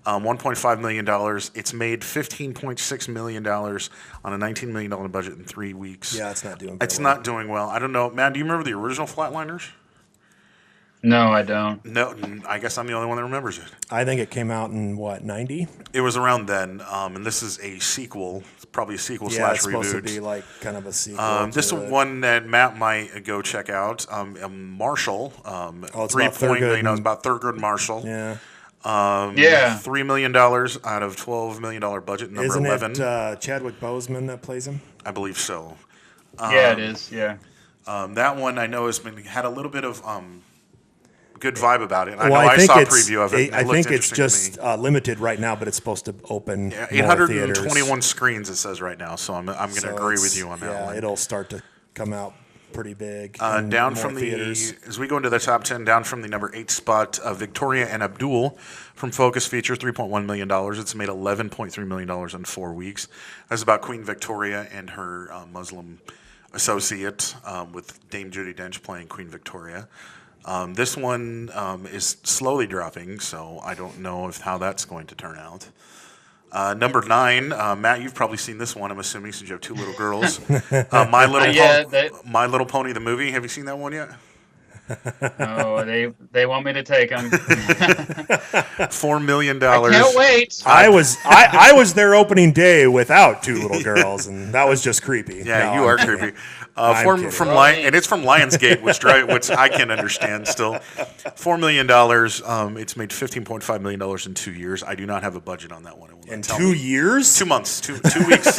$1.5 million. It's made $15.6 million on a $19 million budget in 3 weeks. Yeah, it's not doing It's well. not doing well. I don't know. Matt, do you remember the original Flatliners? No, I don't. No, I guess I'm the only one that remembers it. I think it came out in, 90? It was around then, and this is a sequel, probably a sequel Yeah, slash it's supposed reboot. to be like kind of a sequel. This is to it. one that Matt might go check out. Marshall, it's $3 about million. Thurgood It's about Thurgood Marshall. Yeah. Yeah. $3 million out of $12 million budget. Number Isn't 11, it Chadwick Boseman that plays him? I believe so. Yeah, it is. Yeah. That one I know had a little bit of good vibe about it. I Well, know I think saw a it's- preview of it. I It looked think it's interesting to me. just limited right now, but it's supposed to open more 821 theaters. screens, it says right now. So I'm going to So agree it's- with you on that one. it'll start to come out pretty big. in Down more from theaters. as we go into the top 10, down from the number 8 spot, Victoria and Abdul from Focus Feature, $3.1 million. It's made $11.3 million in 4 weeks. That's about Queen Victoria and her Muslim associate, with Dame Judi Dench playing Queen Victoria. This one is slowly dropping, so I don't know how that's going to turn out. Number 9, Matt, you've probably seen this one, I'm assuming, since you have 2 little girls. My Little Pony, the movie. Have you seen that one yet? No, they want me to take them. $4 million. I can't wait. I was there opening day without 2 little girls, and that was just creepy. Yeah, No, you I'm are kidding. creepy. I'm kidding. And it's from Lionsgate, which I can understand still. $4 million. It's made $15.5 million in 2 years. I do not have a budget on that one. In 2 years? 2 months. 2 weeks.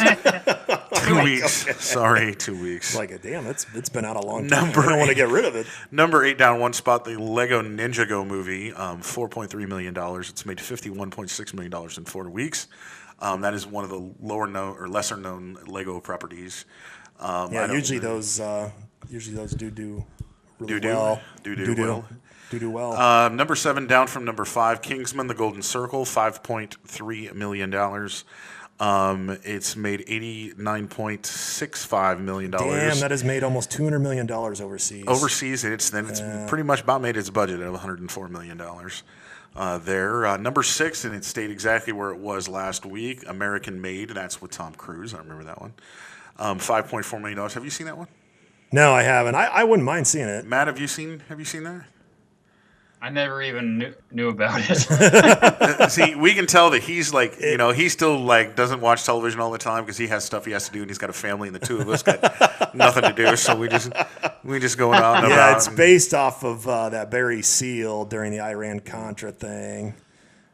2 weeks. Sorry, 2 weeks. Like, damn, it's been out a long time. Number I don't want to eight. get rid of it. Number 8 down 1 spot, the Lego Ninjago movie, $4.3 million. It's made $51.6 million in 4 weeks. That is one of the lower known or lesser known Lego properties. Yeah, usually those do really Do-do? well. Do-do well. Number 7 down from number 5, Kingsman: The Golden Circle, $5.3 million. It's made $89.65 million. Damn, that has made almost $200 million overseas. Overseas, it's pretty much about made its budget of $104 million. Number 6, and it stayed exactly where it was last week, American Made. That's with Tom Cruise. I remember that one. $5.4 million. Have you seen that one? No, I haven't. I wouldn't mind seeing it. Matt, have you seen that? I never even knew about it. See, we can tell that he's like, he still like doesn't watch television all the time because he has stuff he has to do, and he's got a family, and the two of us got nothing to do. So we just go out and about. Yeah, it's based off of that Barry Seal during the Iran-Contra thing.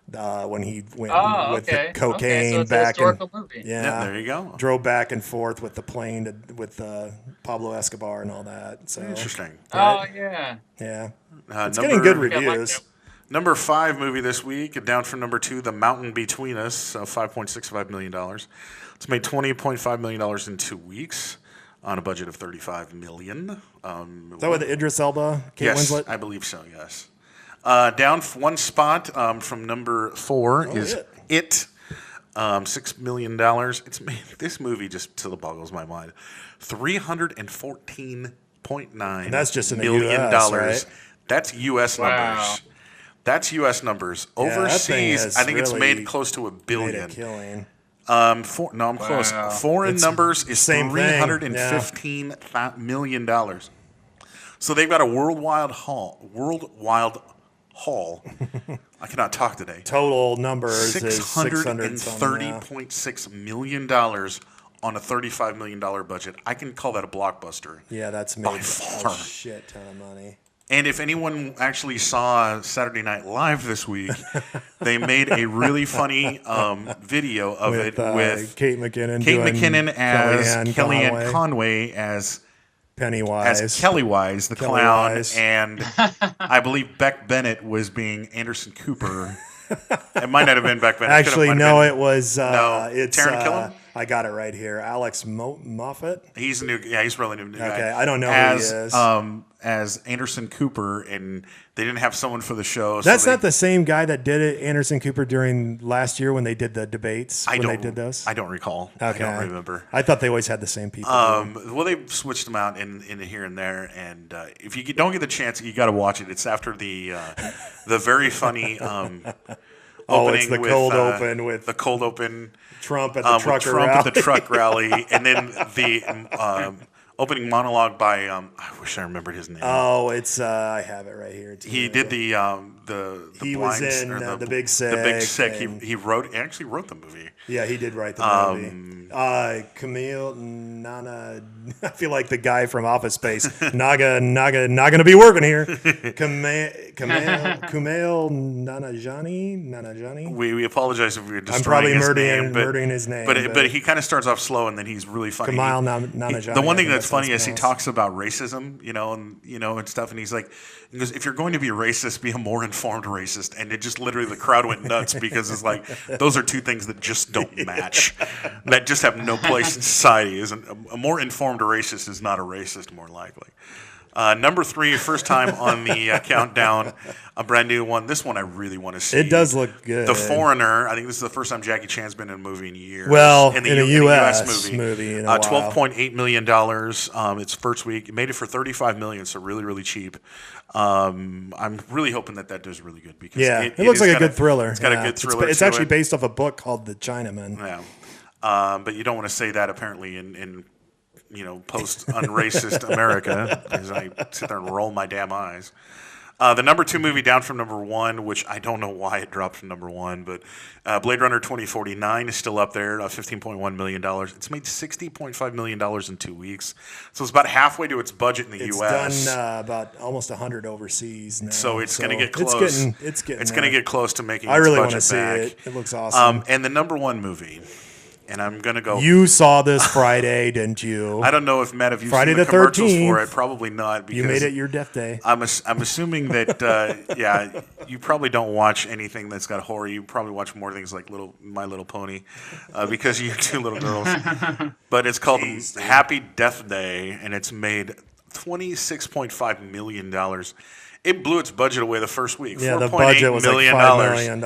When he went with the cocaine so it's back a historical movie. Yeah, there you go. Drove back and forth with the plane with Pablo Escobar and all that. So Interesting. Oh yeah. yeah, it's getting good reviews. Number 5 movie this week, down from number 2, The Mountain Between Us, $5.65 million. It's made $20.5 million in 2 weeks on a budget of $35 million. Is that with Idris Elba, Kate Yes, Winslet? I believe so, yes. Down one spot from number 4 is It. $6 million. It's made, this movie just still boggles my mind. $314.9 That's just in the million US, right? That's U.S. numbers. That's U.S. numbers. that thing Overseas, has I think it's really made close to $1 Made a billion. killing. I'm close. Foreign It's numbers is same thing, $315 million. So they've got a worldwide haul. I cannot talk today. Total numbers is $630.6 million on a $35 million budget. I can call that a blockbuster. Yeah, that's made By far. a shit ton of money. And if anyone actually saw Saturday Night Live this week, they made a really funny video of it with Kate McKinnon. Kate doing McKinnon as Kellyanne Kellyanne Conway as Pennywise. Kelly Wise, the Kelly clown, Wise. and I believe Beck Bennett was being Anderson Cooper. It might not have been Beck Bennett. Actually, no, it was. No, it's Taron Killam? I got it right here. Alex Moffat. He's new. Yeah, he's really new. Okay, I don't know as, who he is. As Anderson Cooper, and they didn't have someone for the show. That's so not the same guy that did it, Anderson Cooper, during last year when they did the debates. When they did those. I don't recall. Okay. I don't remember. I thought they always had the same people. Well, they've switched them out in here and there, and if you don't get the chance, you got to watch it. It's after the very funny opening. It's the with, cold open with the cold open. Trump at the trucker rally. Trump at the truck rally, and then the opening monologue by I wish I remembered his name. Oh, it's I have it right here too. He did the He was blinds, in or the Big Sick. The Big Sick. and- He actually wrote the movie. Yeah, he did write the movie. Camille Nana. I feel like the guy from Office Space. Naga, not gonna be working here. Kumail Nanjiani. We apologize if we were destroying I'm probably his murdering his name. But he kind of starts off slow, and then he's really funny. Kumail Nanjiani. The one thing I think that's funny what is he it's talks about racism, and stuff, and he goes, if you're going to be a racist, be a more informed racist. And it just literally, the crowd went nuts because it's like, those are two things that just don't match, that just have no place in society. A more informed racist is not a racist, more likely. Number 3, first time on the countdown, a brand new one. This one I really want to see. It does look good. The Foreigner. I think this is the first time Jackie Chan's been in a movie in years. Well, in a U.S. movie in a while. $12.8 million. Its first week. It made it for $35 million, so really, really cheap. I'm really hoping that does really good because it looks like a good thriller. It's got a good thriller. It's actually based off a book called The Chinaman. Yeah, but you don't want to say that apparently in post unracist America, because I sit there and roll my damn eyes. The number 2 movie down from number 1, which I don't know why it dropped from number 1, but Blade Runner 2049 is still up there, $15.1 million. It's made $60.5 million in 2 weeks. So it's about halfway to its budget in the U.S. It's done about almost 100 overseas now. So it's going to get close. It's getting going to get close to making I its really want budget to see back. it. It looks awesome. And the number 1 movie, and I'm going to go. You saw this Friday, didn't you? I don't know if, Matt, have you Friday seen the the commercials 13th. for it? Probably not. Because You made it your death day. I'm assuming that, you probably don't watch anything that's got horror. You probably watch more things like My Little Pony because you have 2 little girls. But it's called Happy Death Day, and it's made $26.5 million. It blew its budget away the first week. Yeah, the $4.8 budget was like million. $5 million.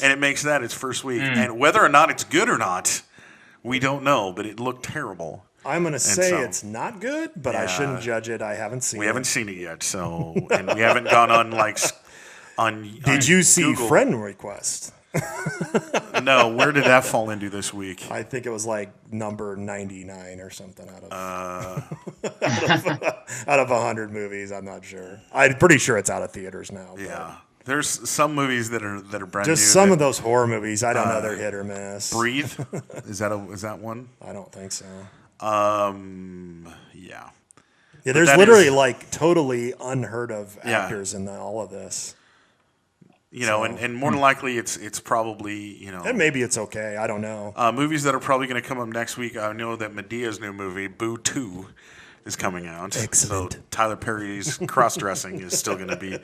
And it makes that its first week. And whether or not it's good or not, we don't know, but it looked terrible. I'm going to say so- it's not good, but I shouldn't judge it. I haven't seen it. We haven't seen it yet, so and we haven't gone on on. Did you see Google. Friend Request? No, where did that fall into this week? I think it was like number 99 or something out of out of 100 movies. I'm not sure. I'm pretty sure it's out of theaters now. but Yeah, there's some movies that are brand new. Just some of those horror movies, I don't know, they're hit or miss. Breathe. Is that one? I don't think so. Yeah. Yeah, there's that literally is- like totally unheard of Yeah. actors in all of this. You know, and more than likely it's probably, you know, And maybe it's okay. I don't know. movies that are probably going to come up next week. I know that Medea's new movie, Boo 2, is coming out. Excellent. So Tyler Perry's cross-dressing is still going to be.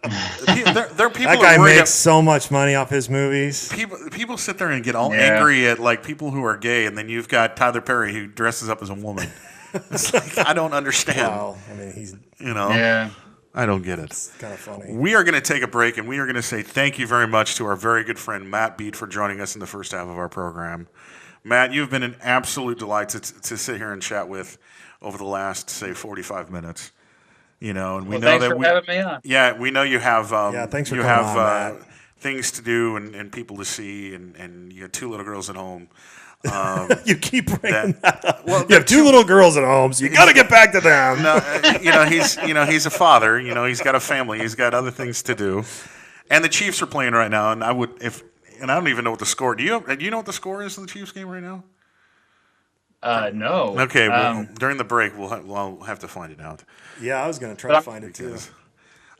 There are people That guy worried makes so much money off his movies. people sit there and get all Yeah. angry at like people who are gay, and then you've got Tyler Perry who dresses up as a woman. It's like I don't understand. Wow. I mean, he's You know, Yeah. I don't get it. kind of funny. We are going to take a break, and we are going to say thank you very much to our very good friend Matt Beat for joining us in the first half of our program. Matt, you've been an absolute delight to sit here and chat with over the last, say, 45 minutes. You know, and we Well, know thanks that for having me on. Yeah, we know you have. Yeah, thanks for you coming have on, Matt. things to do and people to see, and you have 2 little girls at home. You keep bringing that up. Well, You have 2 little girls at home, so you got to get back to them. No, he's a father. You know, he's got a family. He's got other things to do. And the Chiefs are playing right now. And I don't even know what the score. Do you know what the score is of the Chiefs game right now? No. Okay, well, during the break we'll have to find it out. Yeah, I was going to try to find it too.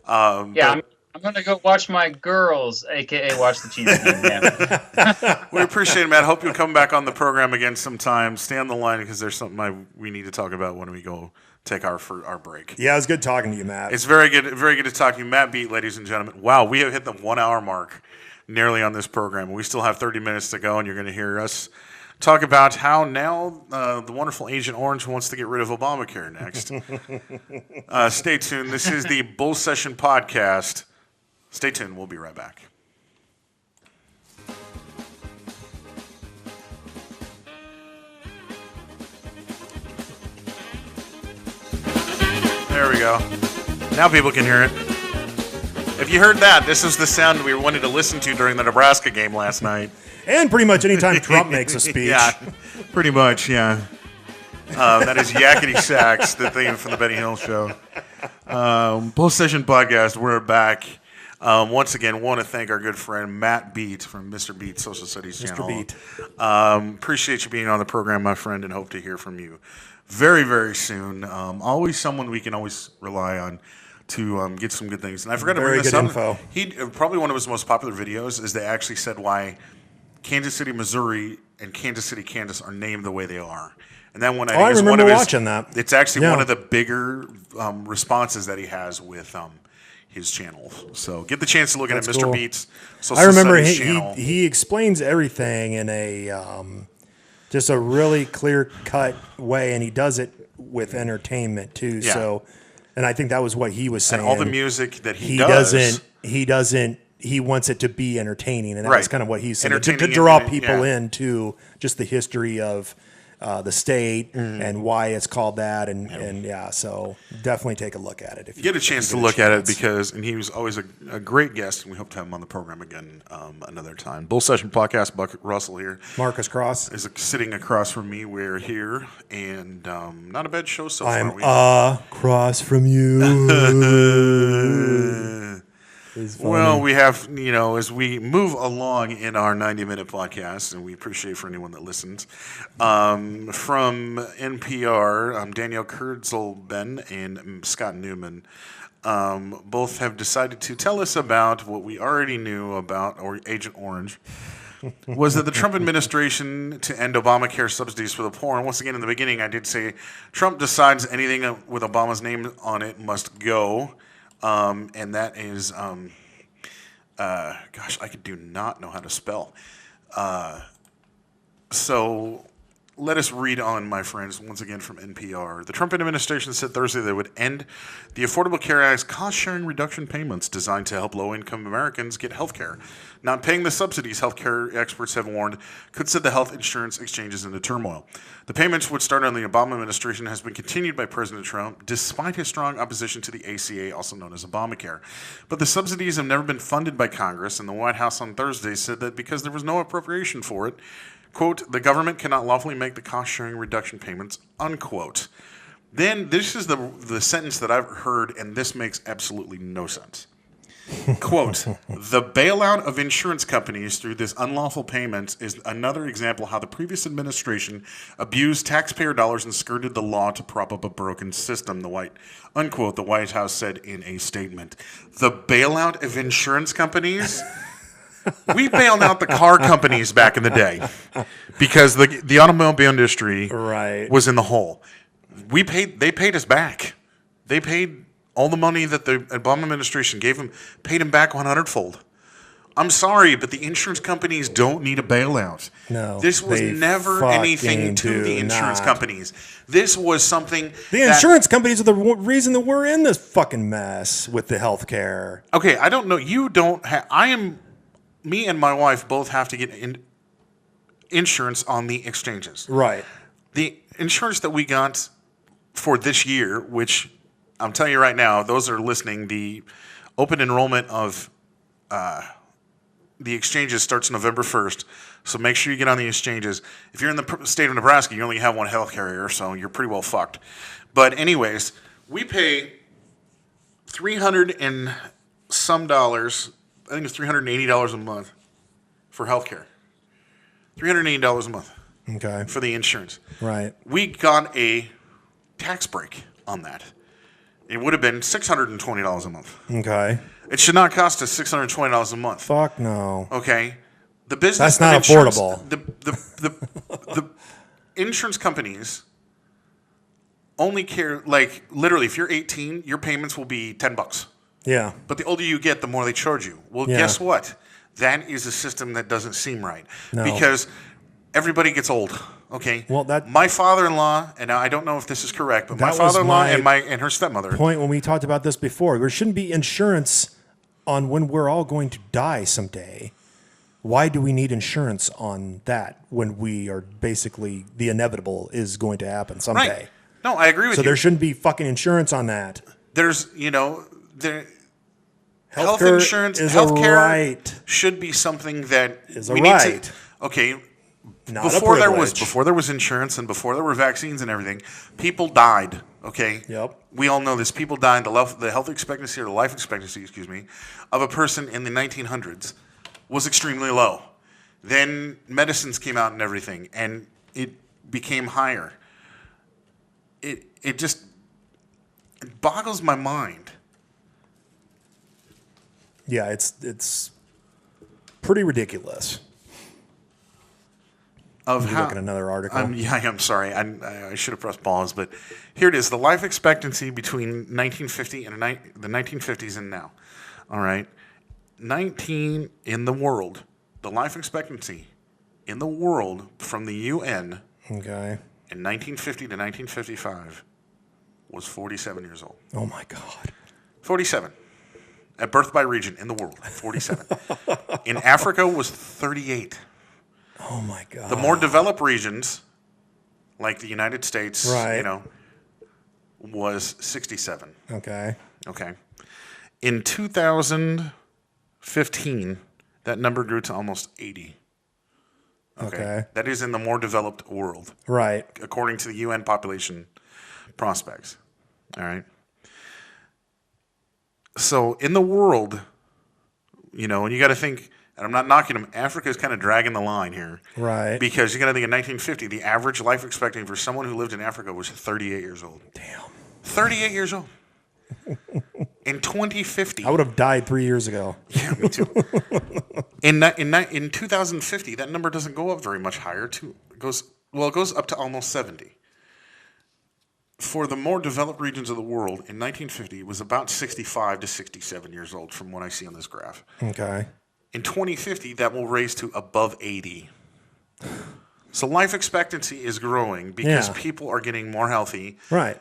Yeah, I'm going to go watch my girls, a.k.a. watch the Chiefs game. Yeah. We appreciate it, Matt. Hope you'll come back on the program again sometime. Stay on the line because there's something we need to talk about when we go take our break. Yeah, it was good talking to you, Matt. It's very good to talk to you, Matt Beat, ladies and gentlemen. Wow, we have hit the 1 hour mark nearly on this program. We still have 30 minutes to go, and you're going to hear us talk about how now the wonderful Agent Orange wants to get rid of Obamacare next. Stay tuned. This is the Bull Session Podcast. Stay tuned. We'll be right back. There we go. Now people can hear it. If you heard that, this is the sound we wanted to listen to during the Nebraska game last night. And pretty much anytime Trump makes a speech. Yeah, pretty much, yeah. That is Yakety Sax, the theme from the Benny Hill Show. Bull Session Podcast, we're back. Once again, want to thank our good friend Matt Beat from Mr. Beat Social Studies Mr. Channel. Beat. Appreciate you being on the program, my friend, and hope to hear from you very, very soon. Always someone we can always rely on to get some good things. And I forgot to bring Very this good up. info. He probably one of his most popular videos is they actually said why Kansas City, Missouri, and Kansas City, Kansas are named the way they are. And that one, I is remember one of his, watching that. It's actually Yeah. one of the bigger responses that he has with his channel. So get the chance to look at it, That's Mr. cool. Beats. Social I remember Studies he channel. he explains everything in a just a really clear cut way, and he does it with entertainment too. Yeah. So, and I think that was what he was saying. and all the music that he he does. doesn't. He wants it to be entertaining, and that Right. was kind of what he said to Entertaining draw and- people yeah. into just the history of the state and why it's called that, and yeah. So definitely take a look at it if you Get a chance to look at it and he was always a great guest, and we hope to have him on the program again another time. Bull Session Podcast, Buck Russell here Marcus Cross. is sitting across from me. We're here, and not a bad show so far. I'm We- across from you. Well, we have, as we move along in our 90-minute podcast, and we appreciate for anyone that listens, from NPR, Danielle Kurzelben and Scott Newman both have decided to tell us about what we already knew about Agent Orange, was that the Trump administration to end Obamacare subsidies for the poor. And once again, in the beginning, I did say Trump decides anything with Obama's name on it must go. And that is, gosh, I do not know how to spell. So let us read on, my friends, once again from NPR. The Trump administration said Thursday they would end the Affordable Care Act's cost-sharing reduction payments designed to help low-income Americans get health care. Not paying the subsidies, health care experts have warned, could set the health insurance exchanges into turmoil. The payments, which started under the Obama administration, has been continued by President Trump, despite his strong opposition to the ACA, also known as Obamacare. But the subsidies have never been funded by Congress, and the White House on Thursday said that because there was no appropriation for it, quote, the government cannot lawfully make the cost-sharing reduction payments, unquote. Then this is the sentence that I've heard, and this makes absolutely no sense. Quote, the bailout of insurance companies through this unlawful payments is another example how the previous administration abused taxpayer dollars and skirted the law to prop up a broken system, the White House said in a statement. The bailout of insurance companies? We bailed out the car companies back in the day because the automobile industry was in the hole. They paid us back. They paid all the money that the Obama administration gave them, paid them back 100-fold. I'm sorry, but the insurance companies don't need a bailout. No, this was never anything to the insurance companies. This was something. The insurance companies are the reason that we're in this fucking mess with the health care. Okay, I don't know. You don't have. Me and my wife both have to get insurance on the exchanges. Right. The insurance that we got for this year, which I'm telling you right now, those are listening, the open enrollment of the exchanges starts November 1st. So make sure you get on the exchanges. If you're in the state of Nebraska, you only have one health carrier, so you're pretty well fucked. But anyways, we pay $300 and some dollars. I think it's $380 a month for health care. $380 a month. Okay. For the insurance. Right. We got a tax break on that. It would have been $620 a month. Okay. It should not cost us $620 a month. Fuck no. Okay. The business That's not affordable. The insurance companies only care, like, literally, if you're 18, your payments will be $10. Yeah. But the older you get, the more they charge you. Well, guess what? That is a system that doesn't seem right. No. Because everybody gets old. Okay. Well, my father-in-law, and I don't know if this is correct, but my father-in-law and her stepmother. Point when we talked about this before, there shouldn't be insurance on when we're all going to die someday. Why do we need insurance on that when we are basically the inevitable is going to happen someday? Right. No, I agree with you. So there shouldn't be fucking insurance on that. There's, health Healthcare insurance, is healthcare a right. should be something that Is a we right. need to. Okay. Not before a there privilege. was insurance and before there were vaccines and everything, people died. Okay. Yep. We all know this. People died. The health expectancy or the life expectancy, of a person in the 1900s was extremely low. Then medicines came out and everything, and it became higher. It just boggles my mind. Yeah, it's pretty ridiculous. Of Look at another article. I'm sorry. I should have pressed pause, but here it is. The life expectancy between 1950 and the 1950s and now. All right. 19 in the world. The life expectancy in the world from the UN Okay. in 1950 to 1955 was 47 years old. Oh my God. 47. At birth by region in the world, 47. In Africa was 38. Oh my God. The more developed regions, like the United States, Right. was 67. Okay. Okay. In 2015, that number grew to almost 80. Okay. That is in the more developed world, Right. according to the UN population prospects. All right. So in the world, and you got to think, and I'm not knocking them, Africa is kind of dragging the line here. Right. Because you got to think in 1950, the average life expectancy for someone who lived in Africa was 38 years old. Damn. 38 years old. In 2050. I would have died 3 years ago. Yeah, me too. In 2050, that number doesn't go up very much higher. It goes up to almost 70. For the more developed regions of the world, in 1950, it was about 65 to 67 years old from what I see on this graph. Okay. In 2050, that will raise to above 80. So life expectancy is growing because Yeah. people are getting more healthy, Right.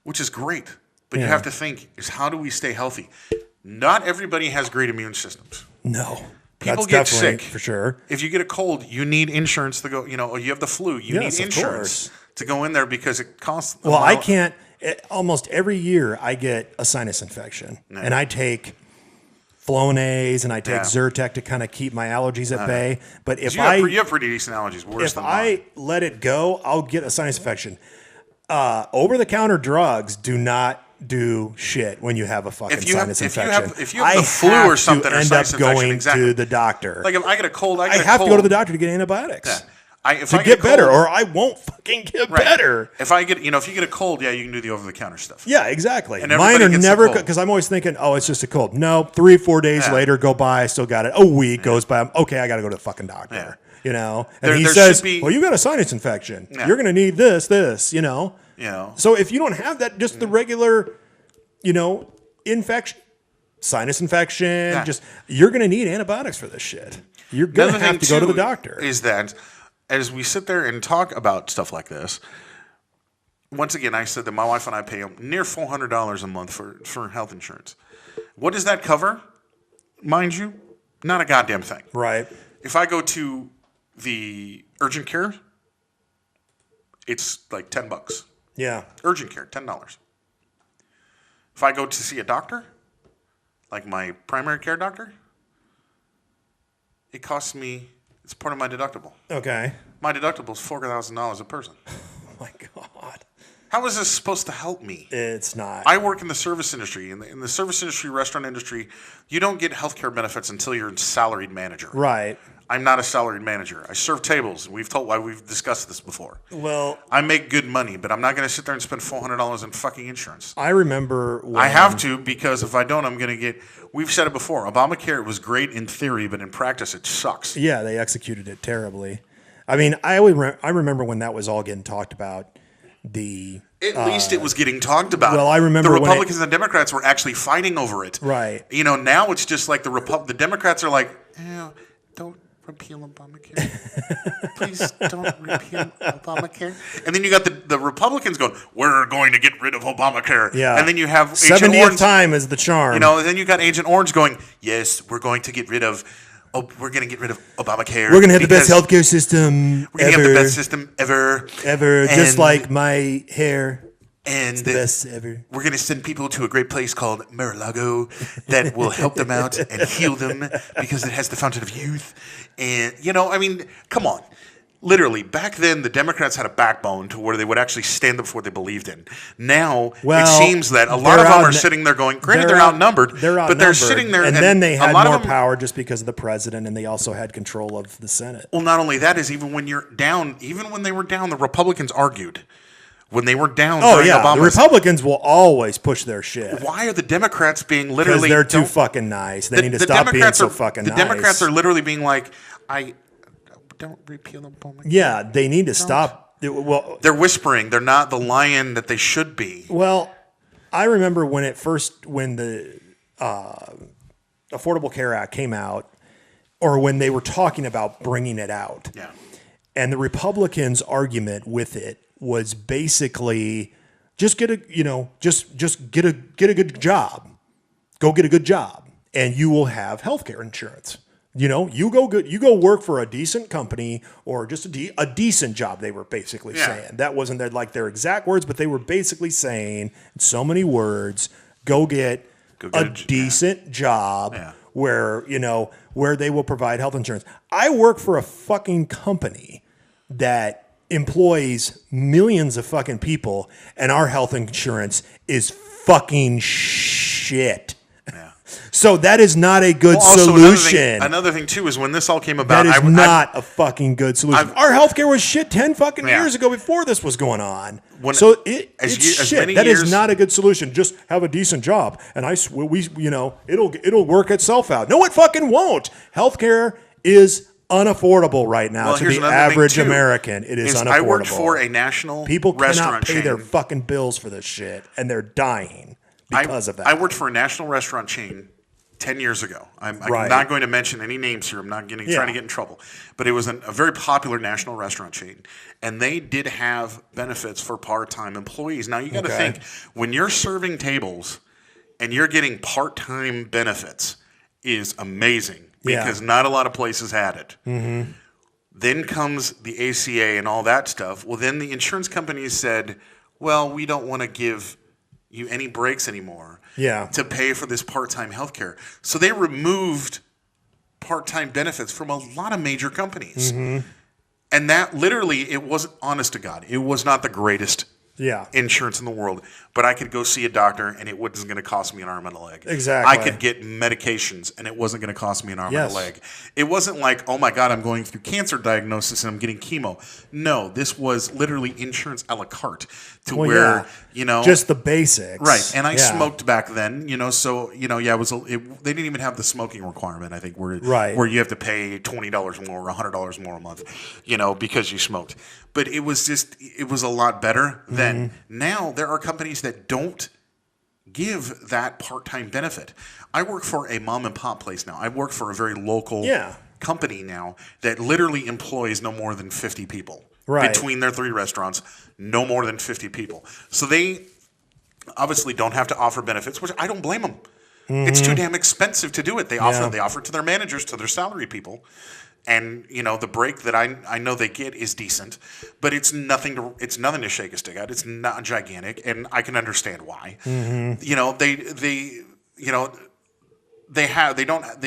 which is great. But you Yeah. have to think is how do we stay healthy? Not everybody has great immune systems. No. People That's get definitely sick. for sure. If you get a cold, you need insurance to go, or you have the flu, you Yes, need of insurance course. to go in there because it costs. Well, I can't. Almost every year, I get a sinus infection, and I take Flonase and I take Yeah. Zyrtec to kind of keep my allergies at bay. But if You have pretty decent allergies. Worse if than I mine. let it go, I'll get a sinus infection. Over-the-counter drugs do not do shit when you have a fucking If you have- sinus if you infection. have- if you have the I flu have or something to or end sinus up infection, going exactly. to the doctor. Like if I get a cold, I have to go to the doctor to get antibiotics. Yeah. If To I get a better, cold- or I won't fucking get Right. better. If I get, if you get a cold, yeah, you can do the over-the-counter stuff. Yeah, exactly. And Mine everybody are gets a never cold. because I'm always thinking, oh, it's just a cold. No, 3-4 days Yeah. later go by, I still got it. A week goes by. Okay, I got to go to the fucking doctor. Yeah. And There- he there says, should be- well, you got a sinus infection. Yeah. You're going to need this. So if you don't have that, just the regular, infection, sinus infection, Yeah. just you're going to need antibiotics for this shit. You're going to Another have thing, to go to the too, doctor. Is that as we sit there and talk about stuff like this, once again, I said that my wife and I pay near $400 a month for health insurance. What does that cover? Mind you, not a goddamn thing. Right. If I go to the urgent care, it's like $10. Yeah. Urgent care, $10. If I go to see a doctor, like my primary care doctor, it costs me, it's part of my deductible. Okay. My deductible is $4,000 a person. Oh my God. How is this supposed to help me? It's not. I work in the service industry. In the service industry, restaurant industry, you don't get healthcare benefits until you're a salaried manager. Right. I'm not a salaried manager. I serve tables. We've discussed this before. Well, I make good money, but I'm not going to sit there and spend $400 on fucking insurance. I remember when I have to, because if I don't, I'm going to get. We've said it before. Obamacare was great in theory, but in practice, it sucks. Yeah, they executed it terribly. I mean, I remember when that was all getting talked about. At least it was getting talked about. well, I remember the when Republicans and the Democrats were actually fighting over it. Right. Now it's just like the Democrats are like, don't repeal Obamacare. Please don't repeal Obamacare. And then you got the Republicans going, we're going to get rid of Obamacare. Yeah. And then you have Agent 70th Orange. time is the charm. And then you got Agent Orange going, yes, we're going to get rid of. Oh, we're going to get rid of Obamacare. We're going to have the best because healthcare system We're going to have the best system ever. just And- like my hair. And The best ever. we're going to send people to a great place called Mar-a-Lago that will help them out and heal them because it has the fountain of youth. And, come on. Literally, back then, the Democrats had a backbone to where they would actually stand up for what they believed in. Now, Well, it seems that a lot they're of them are outnu- sitting there going, granted, they're outnumbered, but they're sitting there. And then they had a lot more of them, power just because of the president, and they also had control of the Senate. Well, not only that is even when you're down, even when they were down, the Republicans argued. When they were down Oh, during yeah. The Obama's, Republicans will always push their shit. why are the Democrats being Because literally they're too don't- fucking nice. They need to stop being Democrats so are, fucking the nice. Democrats are literally being like, I don't repeal Obamacare. Yeah, they need to stop. Well, They're whispering. They're not the lion that they should be. Well, I remember when the Affordable Care Act came out, or when they were talking about bringing it out, Yeah. and the Republicans' argument with it was basically just get a get a good job, go get a good job, and you will have health care insurance. You go work for a decent company or just a decent job. They were basically Yeah. saying that wasn't their exact words, but they were basically saying in so many words, go get a decent job Yeah. where they will provide health insurance. I work for a fucking company that employs millions of fucking people, and our health insurance is fucking shit. Yeah. So that is not a good Also, solution. Another thing too is when this all came about. That is not a fucking good solution. Our healthcare was shit 10 fucking Yeah. years ago before this was going on. When- So as it's ye- as shit. many That is years- not a good solution. Just have a decent job, and it'll work itself out. No, it fucking won't. Healthcare is unaffordable right now Well, to here's the another thing, average too, American. It is unaffordable. I worked for a national People cannot restaurant pay chain. their fucking bills for this shit, and they're dying because of that. I worked for a national restaurant chain 10 years ago. I'm Right. not going to mention any names here. I'm not trying to get in trouble. But it was a very popular national restaurant chain. And they did have benefits for part-time employees. Now, you got to Okay. think, when you're serving tables and you're getting part-time benefits is amazing Yeah. because not a lot of places had it. Mm-hmm. Then comes the ACA and all that stuff. Well, then the insurance companies said, well, we don't want to give you any breaks anymore to pay for this part-time health care. So they removed part-time benefits from a lot of major companies. Mm-hmm. And that literally, it wasn't, honest to God, it was not the greatest insurance in the world, but I could go see a doctor and it wasn't going to cost me an arm and a leg. Exactly. I could get medications and it wasn't going to cost me an arm and Yes. a leg. It wasn't like, oh my God, I'm going through cancer diagnosis and I'm getting chemo. No, this was literally insurance a la carte to where, you know. Just the basics. Right. And I smoked back then, you know, so, you know, they didn't even have the smoking requirement, I think, where you have to pay $20 more or $100 more a month, you know, because you smoked. But it was a lot better than now. There are companies that don't give that part-time benefit. I work for a mom and pop place now. I work for a very local company now that literally employs no more than 50 people. Right. Between their 3 restaurants, no more than 50 people. So they obviously don't have to offer benefits, which I don't blame them. It's too damn expensive to do it. They offer it to their managers, to their salary people. And, you know, the break that I know they get is decent, but it's nothing to shake a stick at. It's not gigantic, and I can understand why. You know, they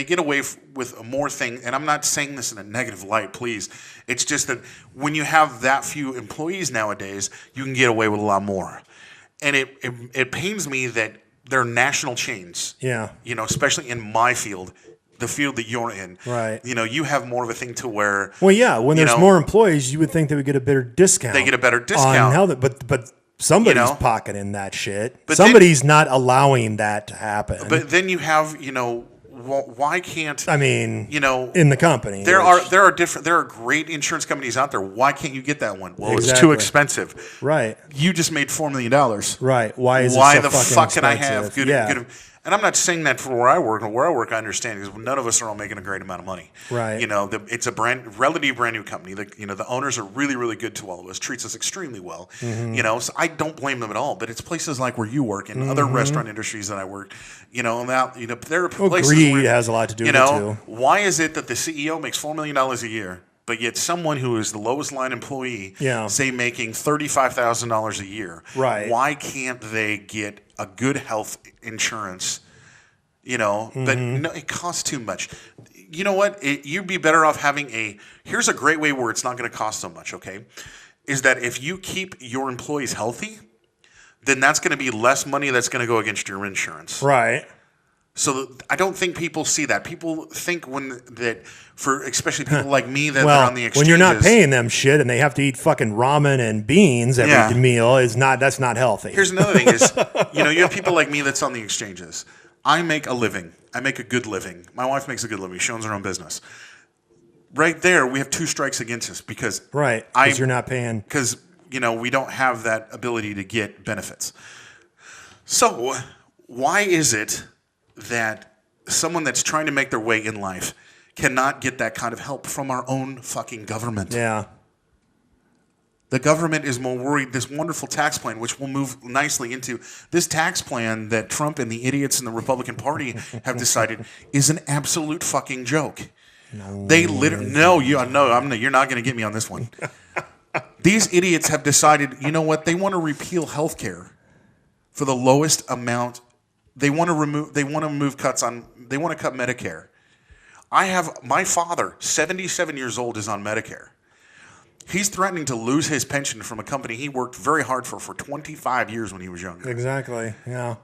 get away with more thing, and I'm not saying this in a negative light, please. It's just that when you have that few employees nowadays, you can get away with a lot more. And it pains me that they're national chains. Yeah. You know, especially in my field, the field that you're in. Right. You know, you have more of a thing to where. Well, yeah, when there's more employees, you would think they would get a better discount. They get a better discount. On health, but somebody's pocketing that shit. But somebody's not allowing that to happen. But then you have, you know, why can't, I mean, you know, in the company. there are great insurance companies out there. Why can't you get that one? Well, it's too expensive. Right. You just made $4 million. Right. Why is it so the fucking fuck can I expensive? have good? And I'm not saying that for where I work. Where I work, I understand because none of us are all making a great amount of money. Right. You know, it's a relatively brand new company. The owners are really, really good to all of us. Treats us extremely well. You know, so I don't blame them at all. But it's places like where you work and other restaurant industries that I work. You know, there are places greed where, has a lot to do with it too. Why is it that the CEO makes $4 million a year? But yet someone who is the lowest line employee, say making $35,000 a year, right? Why can't they get a good health insurance? You know, but no, it costs too much. You know what? You'd be better off having here's a great way where it's not going to cost so much, okay? Is that if you keep your employees healthy, then that's going to be less money that's going to go against your insurance. Right. So I don't think people see that. People think especially people like me that are on the exchanges. When you're not paying them shit and they have to eat fucking ramen and beans every meal, that's not healthy. Here's another thing is, you know, you have people like me that's on the exchanges. I make a living. I make a good living. My wife makes a good living. She owns her own business. Right there, we have 2 strikes against us because because you're not paying. Because, you know, we don't have that ability to get benefits. So why is it that someone that's trying to make their way in life cannot get that kind of help from our own fucking government? Yeah. The government is more worried. This wonderful tax plan, which will move nicely into this tax plan that Trump and the idiots in the Republican Party have decided is an absolute fucking joke. You're not going to get me on this one. These idiots have decided, you know what? They want to repeal health care for the lowest amount. They want to cut Medicare. I have my father, 77 years old, is on Medicare. He's threatening to lose his pension from a company he worked very hard for 25 years when he was younger. Exactly. Yeah.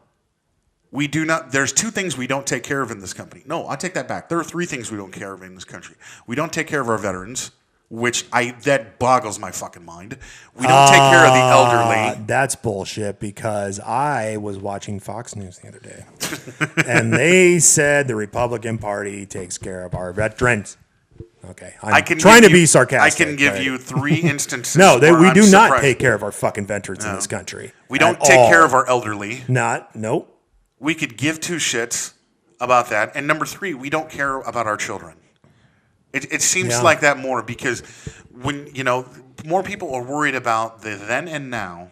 We do not. There's 2 things we don't take care of in this company. No, I take that back. There are 3 things we don't care of in this country. We don't take care of our veterans, that boggles my fucking mind. We don't take care of the elderly. That's bullshit because I was watching Fox News the other day, and they said the Republican Party takes care of our veterans. Okay, I'm trying to be sarcastic. I can give you 3 instances. No, we do not surprised. take care of our fucking veterans in this country. We don't take care of our elderly. Nope. We could give 2 shits about that. And number three, we don't care about our children. It seems Yeah. like that more because when, more people are worried about the then and now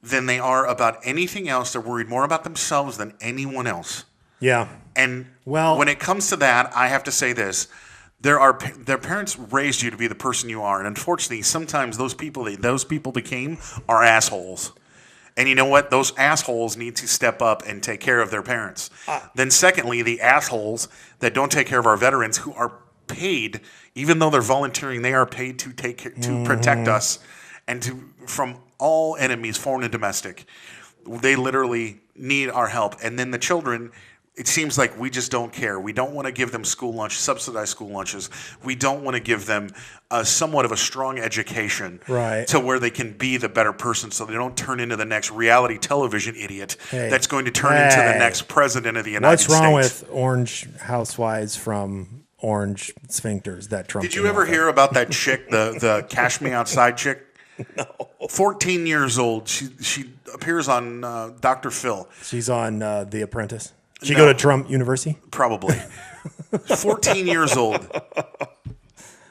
than they are about anything else. They're worried more about themselves than anyone else. Yeah. And Well- when it comes to that, I have to say this. Their parents raised you to be the person you are. And unfortunately, sometimes those people became are assholes. And you know what? Those assholes need to step up and take care of their parents. Then secondly, the assholes that don't take care of our veterans who are paid, even though they're volunteering, they are paid to protect us and from all enemies, foreign and domestic. They literally need our help. And then the children, it seems like we just don't care. We don't want to give them subsidized school lunches. We don't want to give them somewhat of a strong education Right. to where they can be the better person so they don't turn into the next reality television idiot that's going to turn into the next president of the United States. What's wrong with orange housewives from orange sphincters that Trump? Did you ever hear about that chick, the Cash Me Outside chick? No. 14 years old. She appears on Dr. Phil. She's on The Apprentice. She No. go to Trump University? Probably. 14 years old.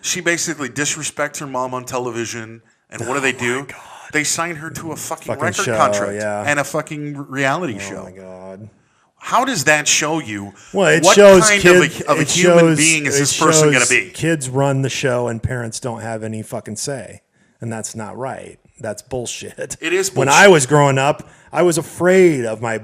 She basically disrespects her mom on television. And what do? They sign her to a fucking record show, contract yeah. and a fucking reality show. Oh my God. How does that show you Well, it what shows kind kids, of a it human shows- being is it this person going shows to be? Kids run the show and parents don't have any fucking say. And that's not right. That's bullshit. It is When bullshit. I was growing up, I was afraid of my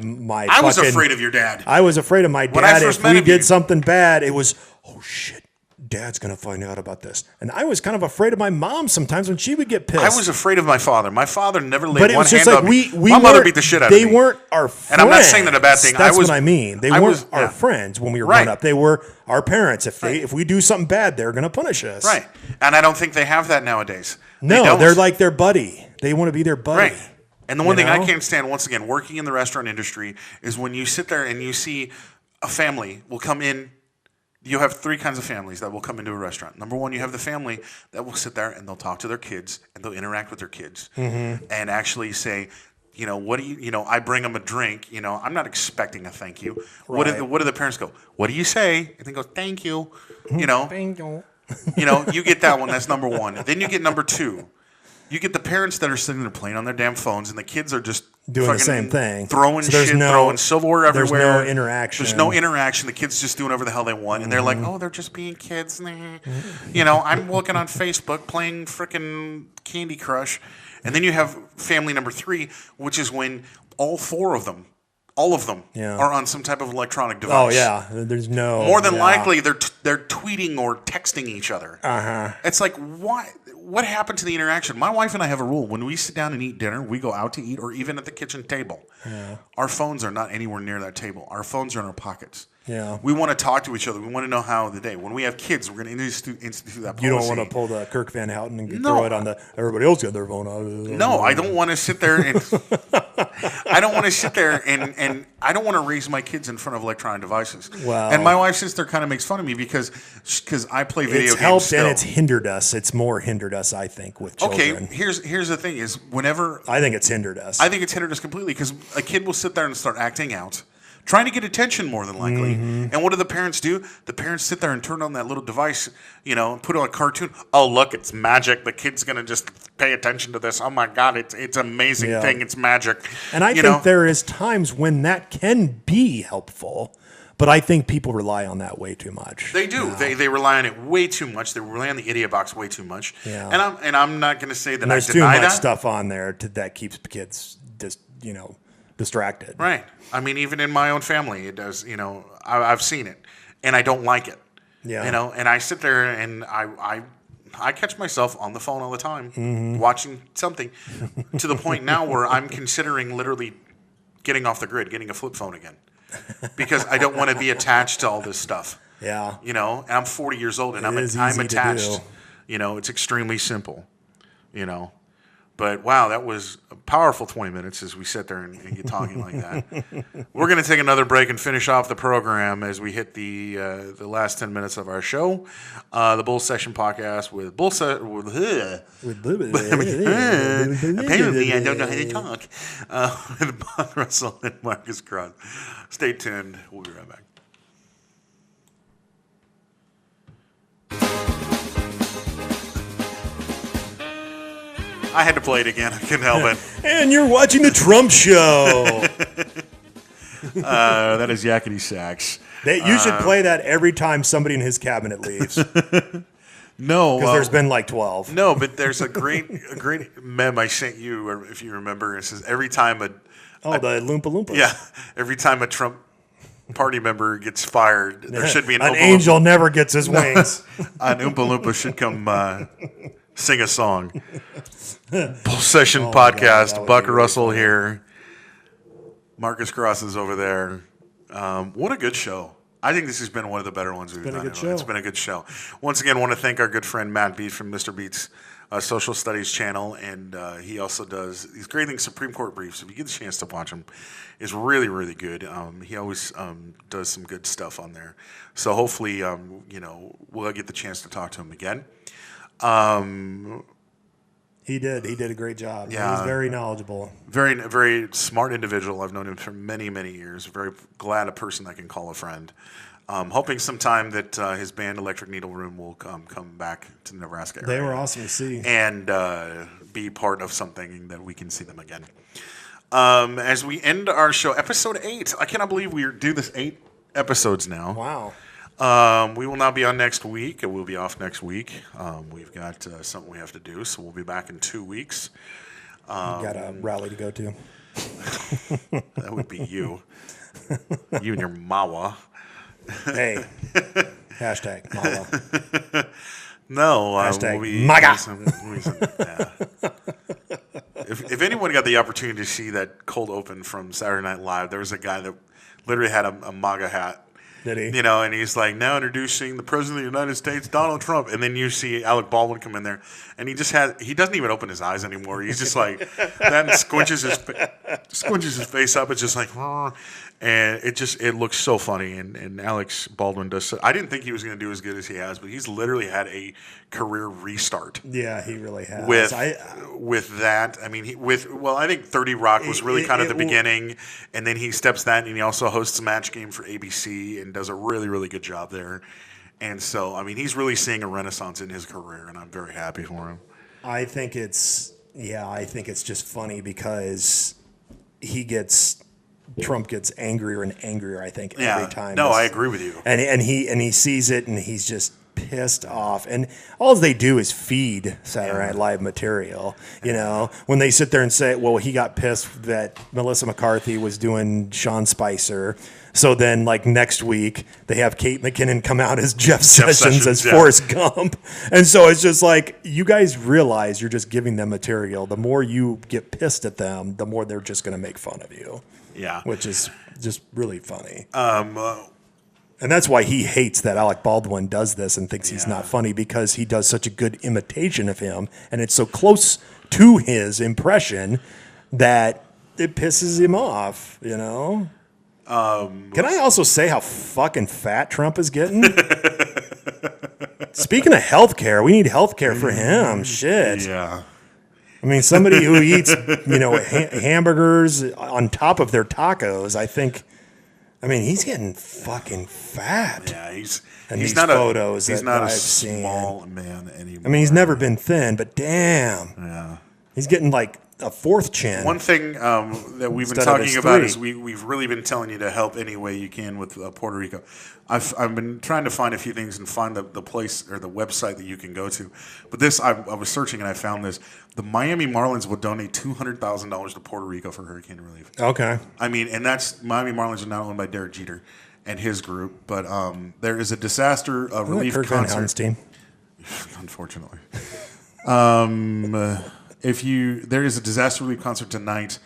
I was fucking- afraid of your dad. I was afraid of my When I dad. first If met we him, did you- something bad, it was, oh shit, Dad's going to find out about this. And I was kind of afraid of my mom sometimes when she would get pissed. I was afraid of my father. My father never laid But it one was just hand like on we me. My mother weren't- beat the shit out of me. They weren't our friends. And I'm not saying that a bad thing. That's I was- what I mean. They I weren't was- our yeah. friends when we were Right. growing up. They were our parents. If we do something bad, they're going to punish us. Right. And I don't think they have that nowadays. No, don't. they're like their buddy. They want to be their buddy. Right. And the one You thing I know? can't stand, once again, working in the restaurant industry, is when you sit there and you see a family will come in. You have three kinds of families that will come into a restaurant. Number one, you have the family that will sit there and they'll talk to their kids and they'll interact with their kids and actually say, what do you, I bring them a drink. I'm not expecting a thank you. What do the parents go? What do you say? And they go, thank you. Thank you. You get that one. That's number one. Then you get number two. You get the parents that are sitting there playing on their damn phones, and the kids are just Doing the fucking same thing. throwing So there's shit, no- throwing silverware there's everywhere. no interaction. There's no interaction. The kids just doing whatever the hell they want, and they're like, "Oh, they're just being kids." I'm looking on Facebook playing frickin' Candy Crush, and then you have family number three, which is when all of them, Yeah. are on some type of electronic device. Oh, yeah. There's no. More than yeah. likely, they're tweeting or texting each other. It's like, why? What happened to the interaction? My wife and I have a rule: when we sit down and eat dinner, we go out to eat, or even at the kitchen table. Our phones are not anywhere near that table. Our phones are in our pockets. Yeah. We want to talk to each other. We want to know how the day. When we have kids, we're going to institute that policy. You don't want to pull the Kirk Van Houten and No. throw it on the. Everybody else got their phone out. No, I don't want to sit there and I don't want to sit there and I don't want to raise my kids in front of electronic devices. Wow. And my wife sits there kind of makes fun of me because I play video It's games helped still. and it's hindered us. It's more hindered us, I think, with children. Okay, here's the thing: is whenever I think it's hindered us. I think it's hindered us completely because a kid will sit there and start acting out, trying to get attention more than likely. And what do the parents do? The parents sit there and turn on that little device, and put on a cartoon. Oh, look, it's magic. The kid's gonna just pay attention to this. Oh my God, it's an amazing Yeah. thing. It's magic. And I think there is times when that can be helpful, but I think people rely on that way too much. They do. They rely on it way too much. They rely on the idiot box way too much. Yeah. And I'm not going to say that And I there's too deny much that. stuff on there that keeps kids just distracted. Right. I mean, even in my own family, it does. I've seen it, and I don't like it. Yeah. And I sit there and I catch myself on the phone all the time, watching something, to the point now where I'm considering literally getting off the grid, getting a flip phone again, because I don't want to be attached to all this stuff. Yeah. And I'm 40 years old, and I'm is I'm easy to attached. do. It's extremely simple. But wow, that was powerful 20 minutes as we sit there and get talking like that. We're going to take another break and finish off the program as we hit the last 10 minutes of our show. The Bull Session podcast with apparently I don't know how to talk. With Buck Russell and Marcus Cross. Stay tuned. We'll be right back. I had to play it again. I couldn't help it. And you're watching the Trump Show. That is Yakety Sax. You should play that every time somebody in his cabinet leaves. No, Because there's been like 12. no, but there's a great meme I sent you, or if you remember. It says every time the Loompa Loompa. every time a Trump party member gets fired, there should be an Oompa angel never gets his wings. An Oompa Loompa should come sing a song. Bull Session podcast. God, Buck Russell here. Marcus Cross is over there. What a good show. I think this has been one of the better ones we've done. It's been a good show. Once again, I want to thank our good friend Matt Beat from Mr. Beat's social studies channel, and he also does these great things, Supreme Court briefs. If you get the chance to watch them, it's really, really good. He always does some good stuff on there. So hopefully, we'll get the chance to talk to him again. He did a great job. Yeah. He's very knowledgeable. Very, very smart individual. I've known him for many, many years. Very glad a person I can call a friend. Hoping sometime that his band Electric Needle Room will come back to the Nebraska area. They were awesome to see. And be part of something that we can see them again. As we end our show, episode 8. I cannot believe we do this 8 episodes now. Wow. We will not be on next week. We'll be off next week. We've got something we have to do, so we'll be back in 2 weeks. You've got a rally to go to. That would be you. You and your mawa. Hey. Hashtag Mala. No. Hashtag we'll be, MAGA. If anyone got the opportunity to see that cold open from Saturday Night Live, there was a guy that literally had a MAGA hat. Did he? And he's like, now introducing the President of the United States, Donald Trump. And then you see Alec Baldwin come in there, and he doesn't even open his eyes anymore. He's just like, that and squinches his face up. It's just like, and it looks so funny. And Alex Baldwin does. I didn't think he was going to do as good as he has, but he's literally had a career restart. Yeah, he really has. With that, I mean, I think 30 Rock was really kind of the beginning, and then he steps that, and he also hosts a Match Game for ABC and does a really, really good job there. And so, I mean, he's really seeing a renaissance in his career, and I'm very happy for him. I think it's just funny because Trump gets angrier and angrier, I think, every time. No, I agree with you. And he sees it, and he's just pissed off. And all they do is feed Saturday Night Live material. When they sit there and say, well, he got pissed that Melissa McCarthy was doing Sean Spicer. So then, like, next week, they have Kate McKinnon come out as Jeff Sessions as Forrest Gump. And so it's just like, you guys realize you're just giving them material. The more you get pissed at them, the more they're just going to make fun of you. Yeah. Which is just really funny. And that's why he hates that Alec Baldwin does this and thinks he's not funny, because he does such a good imitation of him, and it's so close to his impression that it pisses him off, Can I also say how fucking fat Trump is getting? Speaking of healthcare, we need healthcare for him. Shit. Yeah. I mean, somebody who eats, hamburgers on top of their tacos, he's getting fucking fat. Yeah, he's not a small man anymore. I mean, he's never been thin, but damn. Yeah. He's getting like a fourth chin. One thing that we've been talking about is we've really been telling you to help any way you can with Puerto Rico. I've been trying to find a few things and find the place or the website that you can go to. But I was searching and I found this. The Miami Marlins will donate $200,000 to Puerto Rico for hurricane relief. Okay. I mean, and that's Miami Marlins are not owned by Derek Jeter and his group, but there is a disaster relief Kirk Van Houn's concert. team. Unfortunately. There is a disaster relief concert tonight.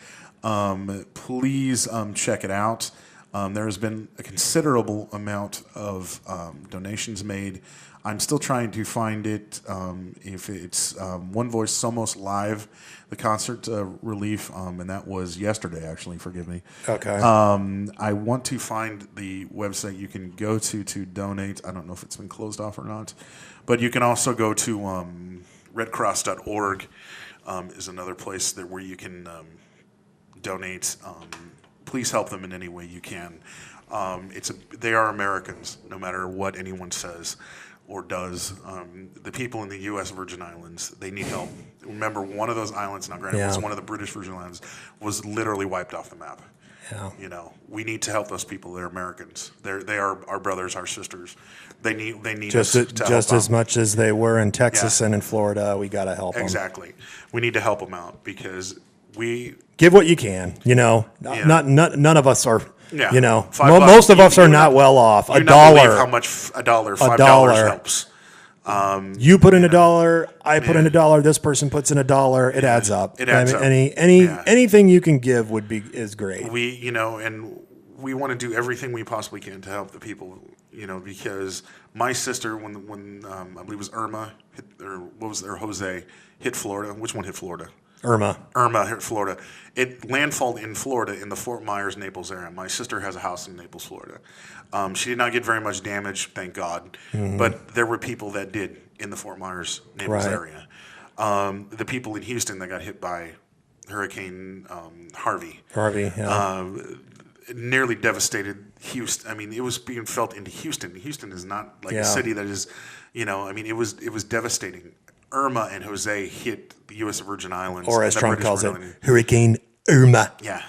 Please check it out. There has been a considerable amount of donations made. I'm still trying to find it. If it's One Voice Somos Live, the concert relief, and that was yesterday, actually, forgive me. Okay. I want to find the website you can go to donate. I don't know if it's been closed off or not. But you can also go to redcross.org is another place where you can donate. Please help them in any way you can. They are Americans, no matter what anyone says or does. The people in the U.S. Virgin Islands, they need help. Remember, one of those islands, now granted, it was one of the British Virgin Islands, was literally wiped off the map. Yeah. You know, we need to help those people. They're Americans. They are our brothers, our sisters. They need us to help just as out. much as they were in Texas and in Florida. We got to help them. Exactly. We need to help them out because we Give what you can. You know, none of us are. Yeah. You know, $5. most of us are not well off. You not believe how much $5 helps. You put in $1, I put in $1, this person puts in $1, it adds up. It adds up. Anything you can give is great. And we want to do everything we possibly can to help the people, because my sister, when I believe it was Irma, Jose, hit Florida. Which one hit Florida? Irma hit Florida. It landfalled in Florida in the Fort Myers, Naples area. My sister has a house in Naples, Florida. She did not get very much damage, thank God. Mm-hmm. But there were people that did in the Fort Myers, Naples area. The people in Houston that got hit by Hurricane Harvey. Nearly devastated Houston. I mean, it was being felt into Houston. Houston is not like a city that is, it was devastating. Irma and Jose hit the U.S. Virgin Islands. Or as Trump calls it, Hurricane Irma. Yeah.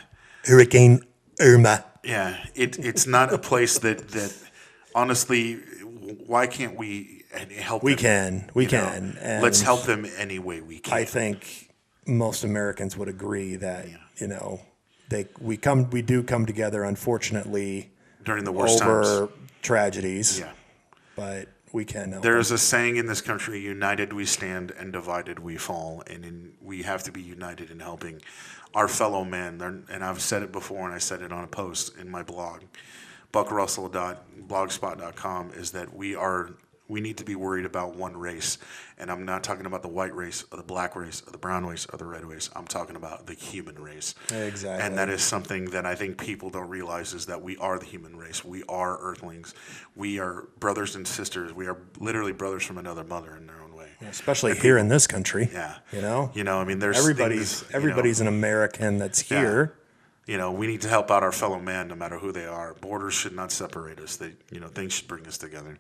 Hurricane Irma. Yeah. It's not a place that honestly, why can't we help them? We can. And let's help them any way we can. I think most Americans would agree that, we do come together, unfortunately, during the worst over times. Tragedies. Yeah. But we can help. There is a saying in this country: "United we stand, and divided we fall." And we have to be united in helping our fellow men. And I've said it before, and I said it on a post in my blog, buckrussell.blogspot.com, is that we need to be worried about one race. And I'm not talking about the white race or the black race or the brown race or the red race. I'm talking about the human race. Exactly. And that is something that I think people don't realize, is that we are the human race. We are earthlings. We are brothers and sisters. We are literally brothers from another mother in their own way. Especially here in this country. Yeah. There's everybody's an American that's here. Yeah. We need to help out our fellow man no matter who they are. Borders should not separate us. Things should bring us together.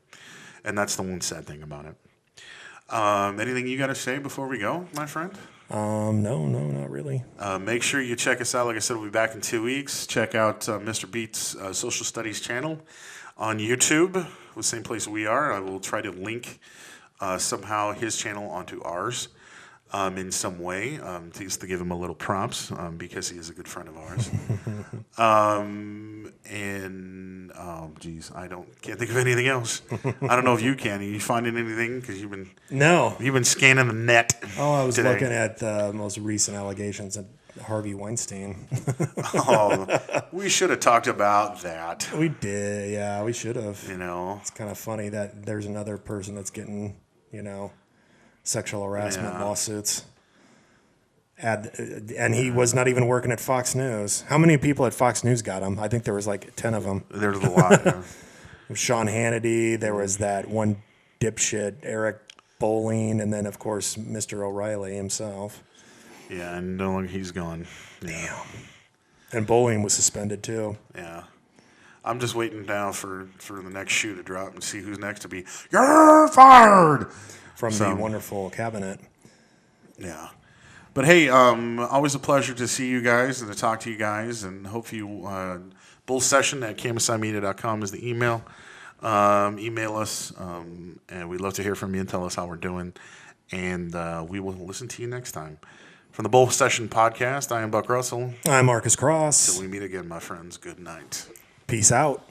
And that's the one sad thing about it. Anything you got to say before we go, my friend? No, not really. Make sure you check us out. Like I said, we'll be back in 2 weeks. Check out Mr. Beat's Social Studies channel on YouTube, the same place we are. I will try to link somehow his channel onto ours in some way, just to give him a little props, because he is a good friend of ours. I can't think of anything else. I don't know if you can. Are you finding anything? Because you've been scanning the net. Oh, I was today. looking at the most recent allegations of Harvey Weinstein. We should have talked about that. We did, yeah, we should have. It's kind of funny that there's another person that's getting, sexual harassment lawsuits. And he was not even working at Fox News. How many people at Fox News got him? I think there was like 10 of them. There's a lot. Yeah. Sean Hannity. There was that one dipshit, Eric Bolling, and then, of course, Mr. O'Reilly himself. Yeah, and no longer he's gone. Damn. And Bolling was suspended, too. Yeah. I'm just waiting now for the next shoe to drop and see who's next to be. You're fired! From the wonderful cabinet. Yeah. But hey, always a pleasure to see you guys and to talk to you guys, and hope you bullsession@kmsimedia.com is the email. Email us, and we'd love to hear from you and tell us how we're doing, and we will listen to you next time. From the Bull Session Podcast, I am Buck Russell. I'm Marcus Cross. Till we meet again, my friends. Good night. Peace out.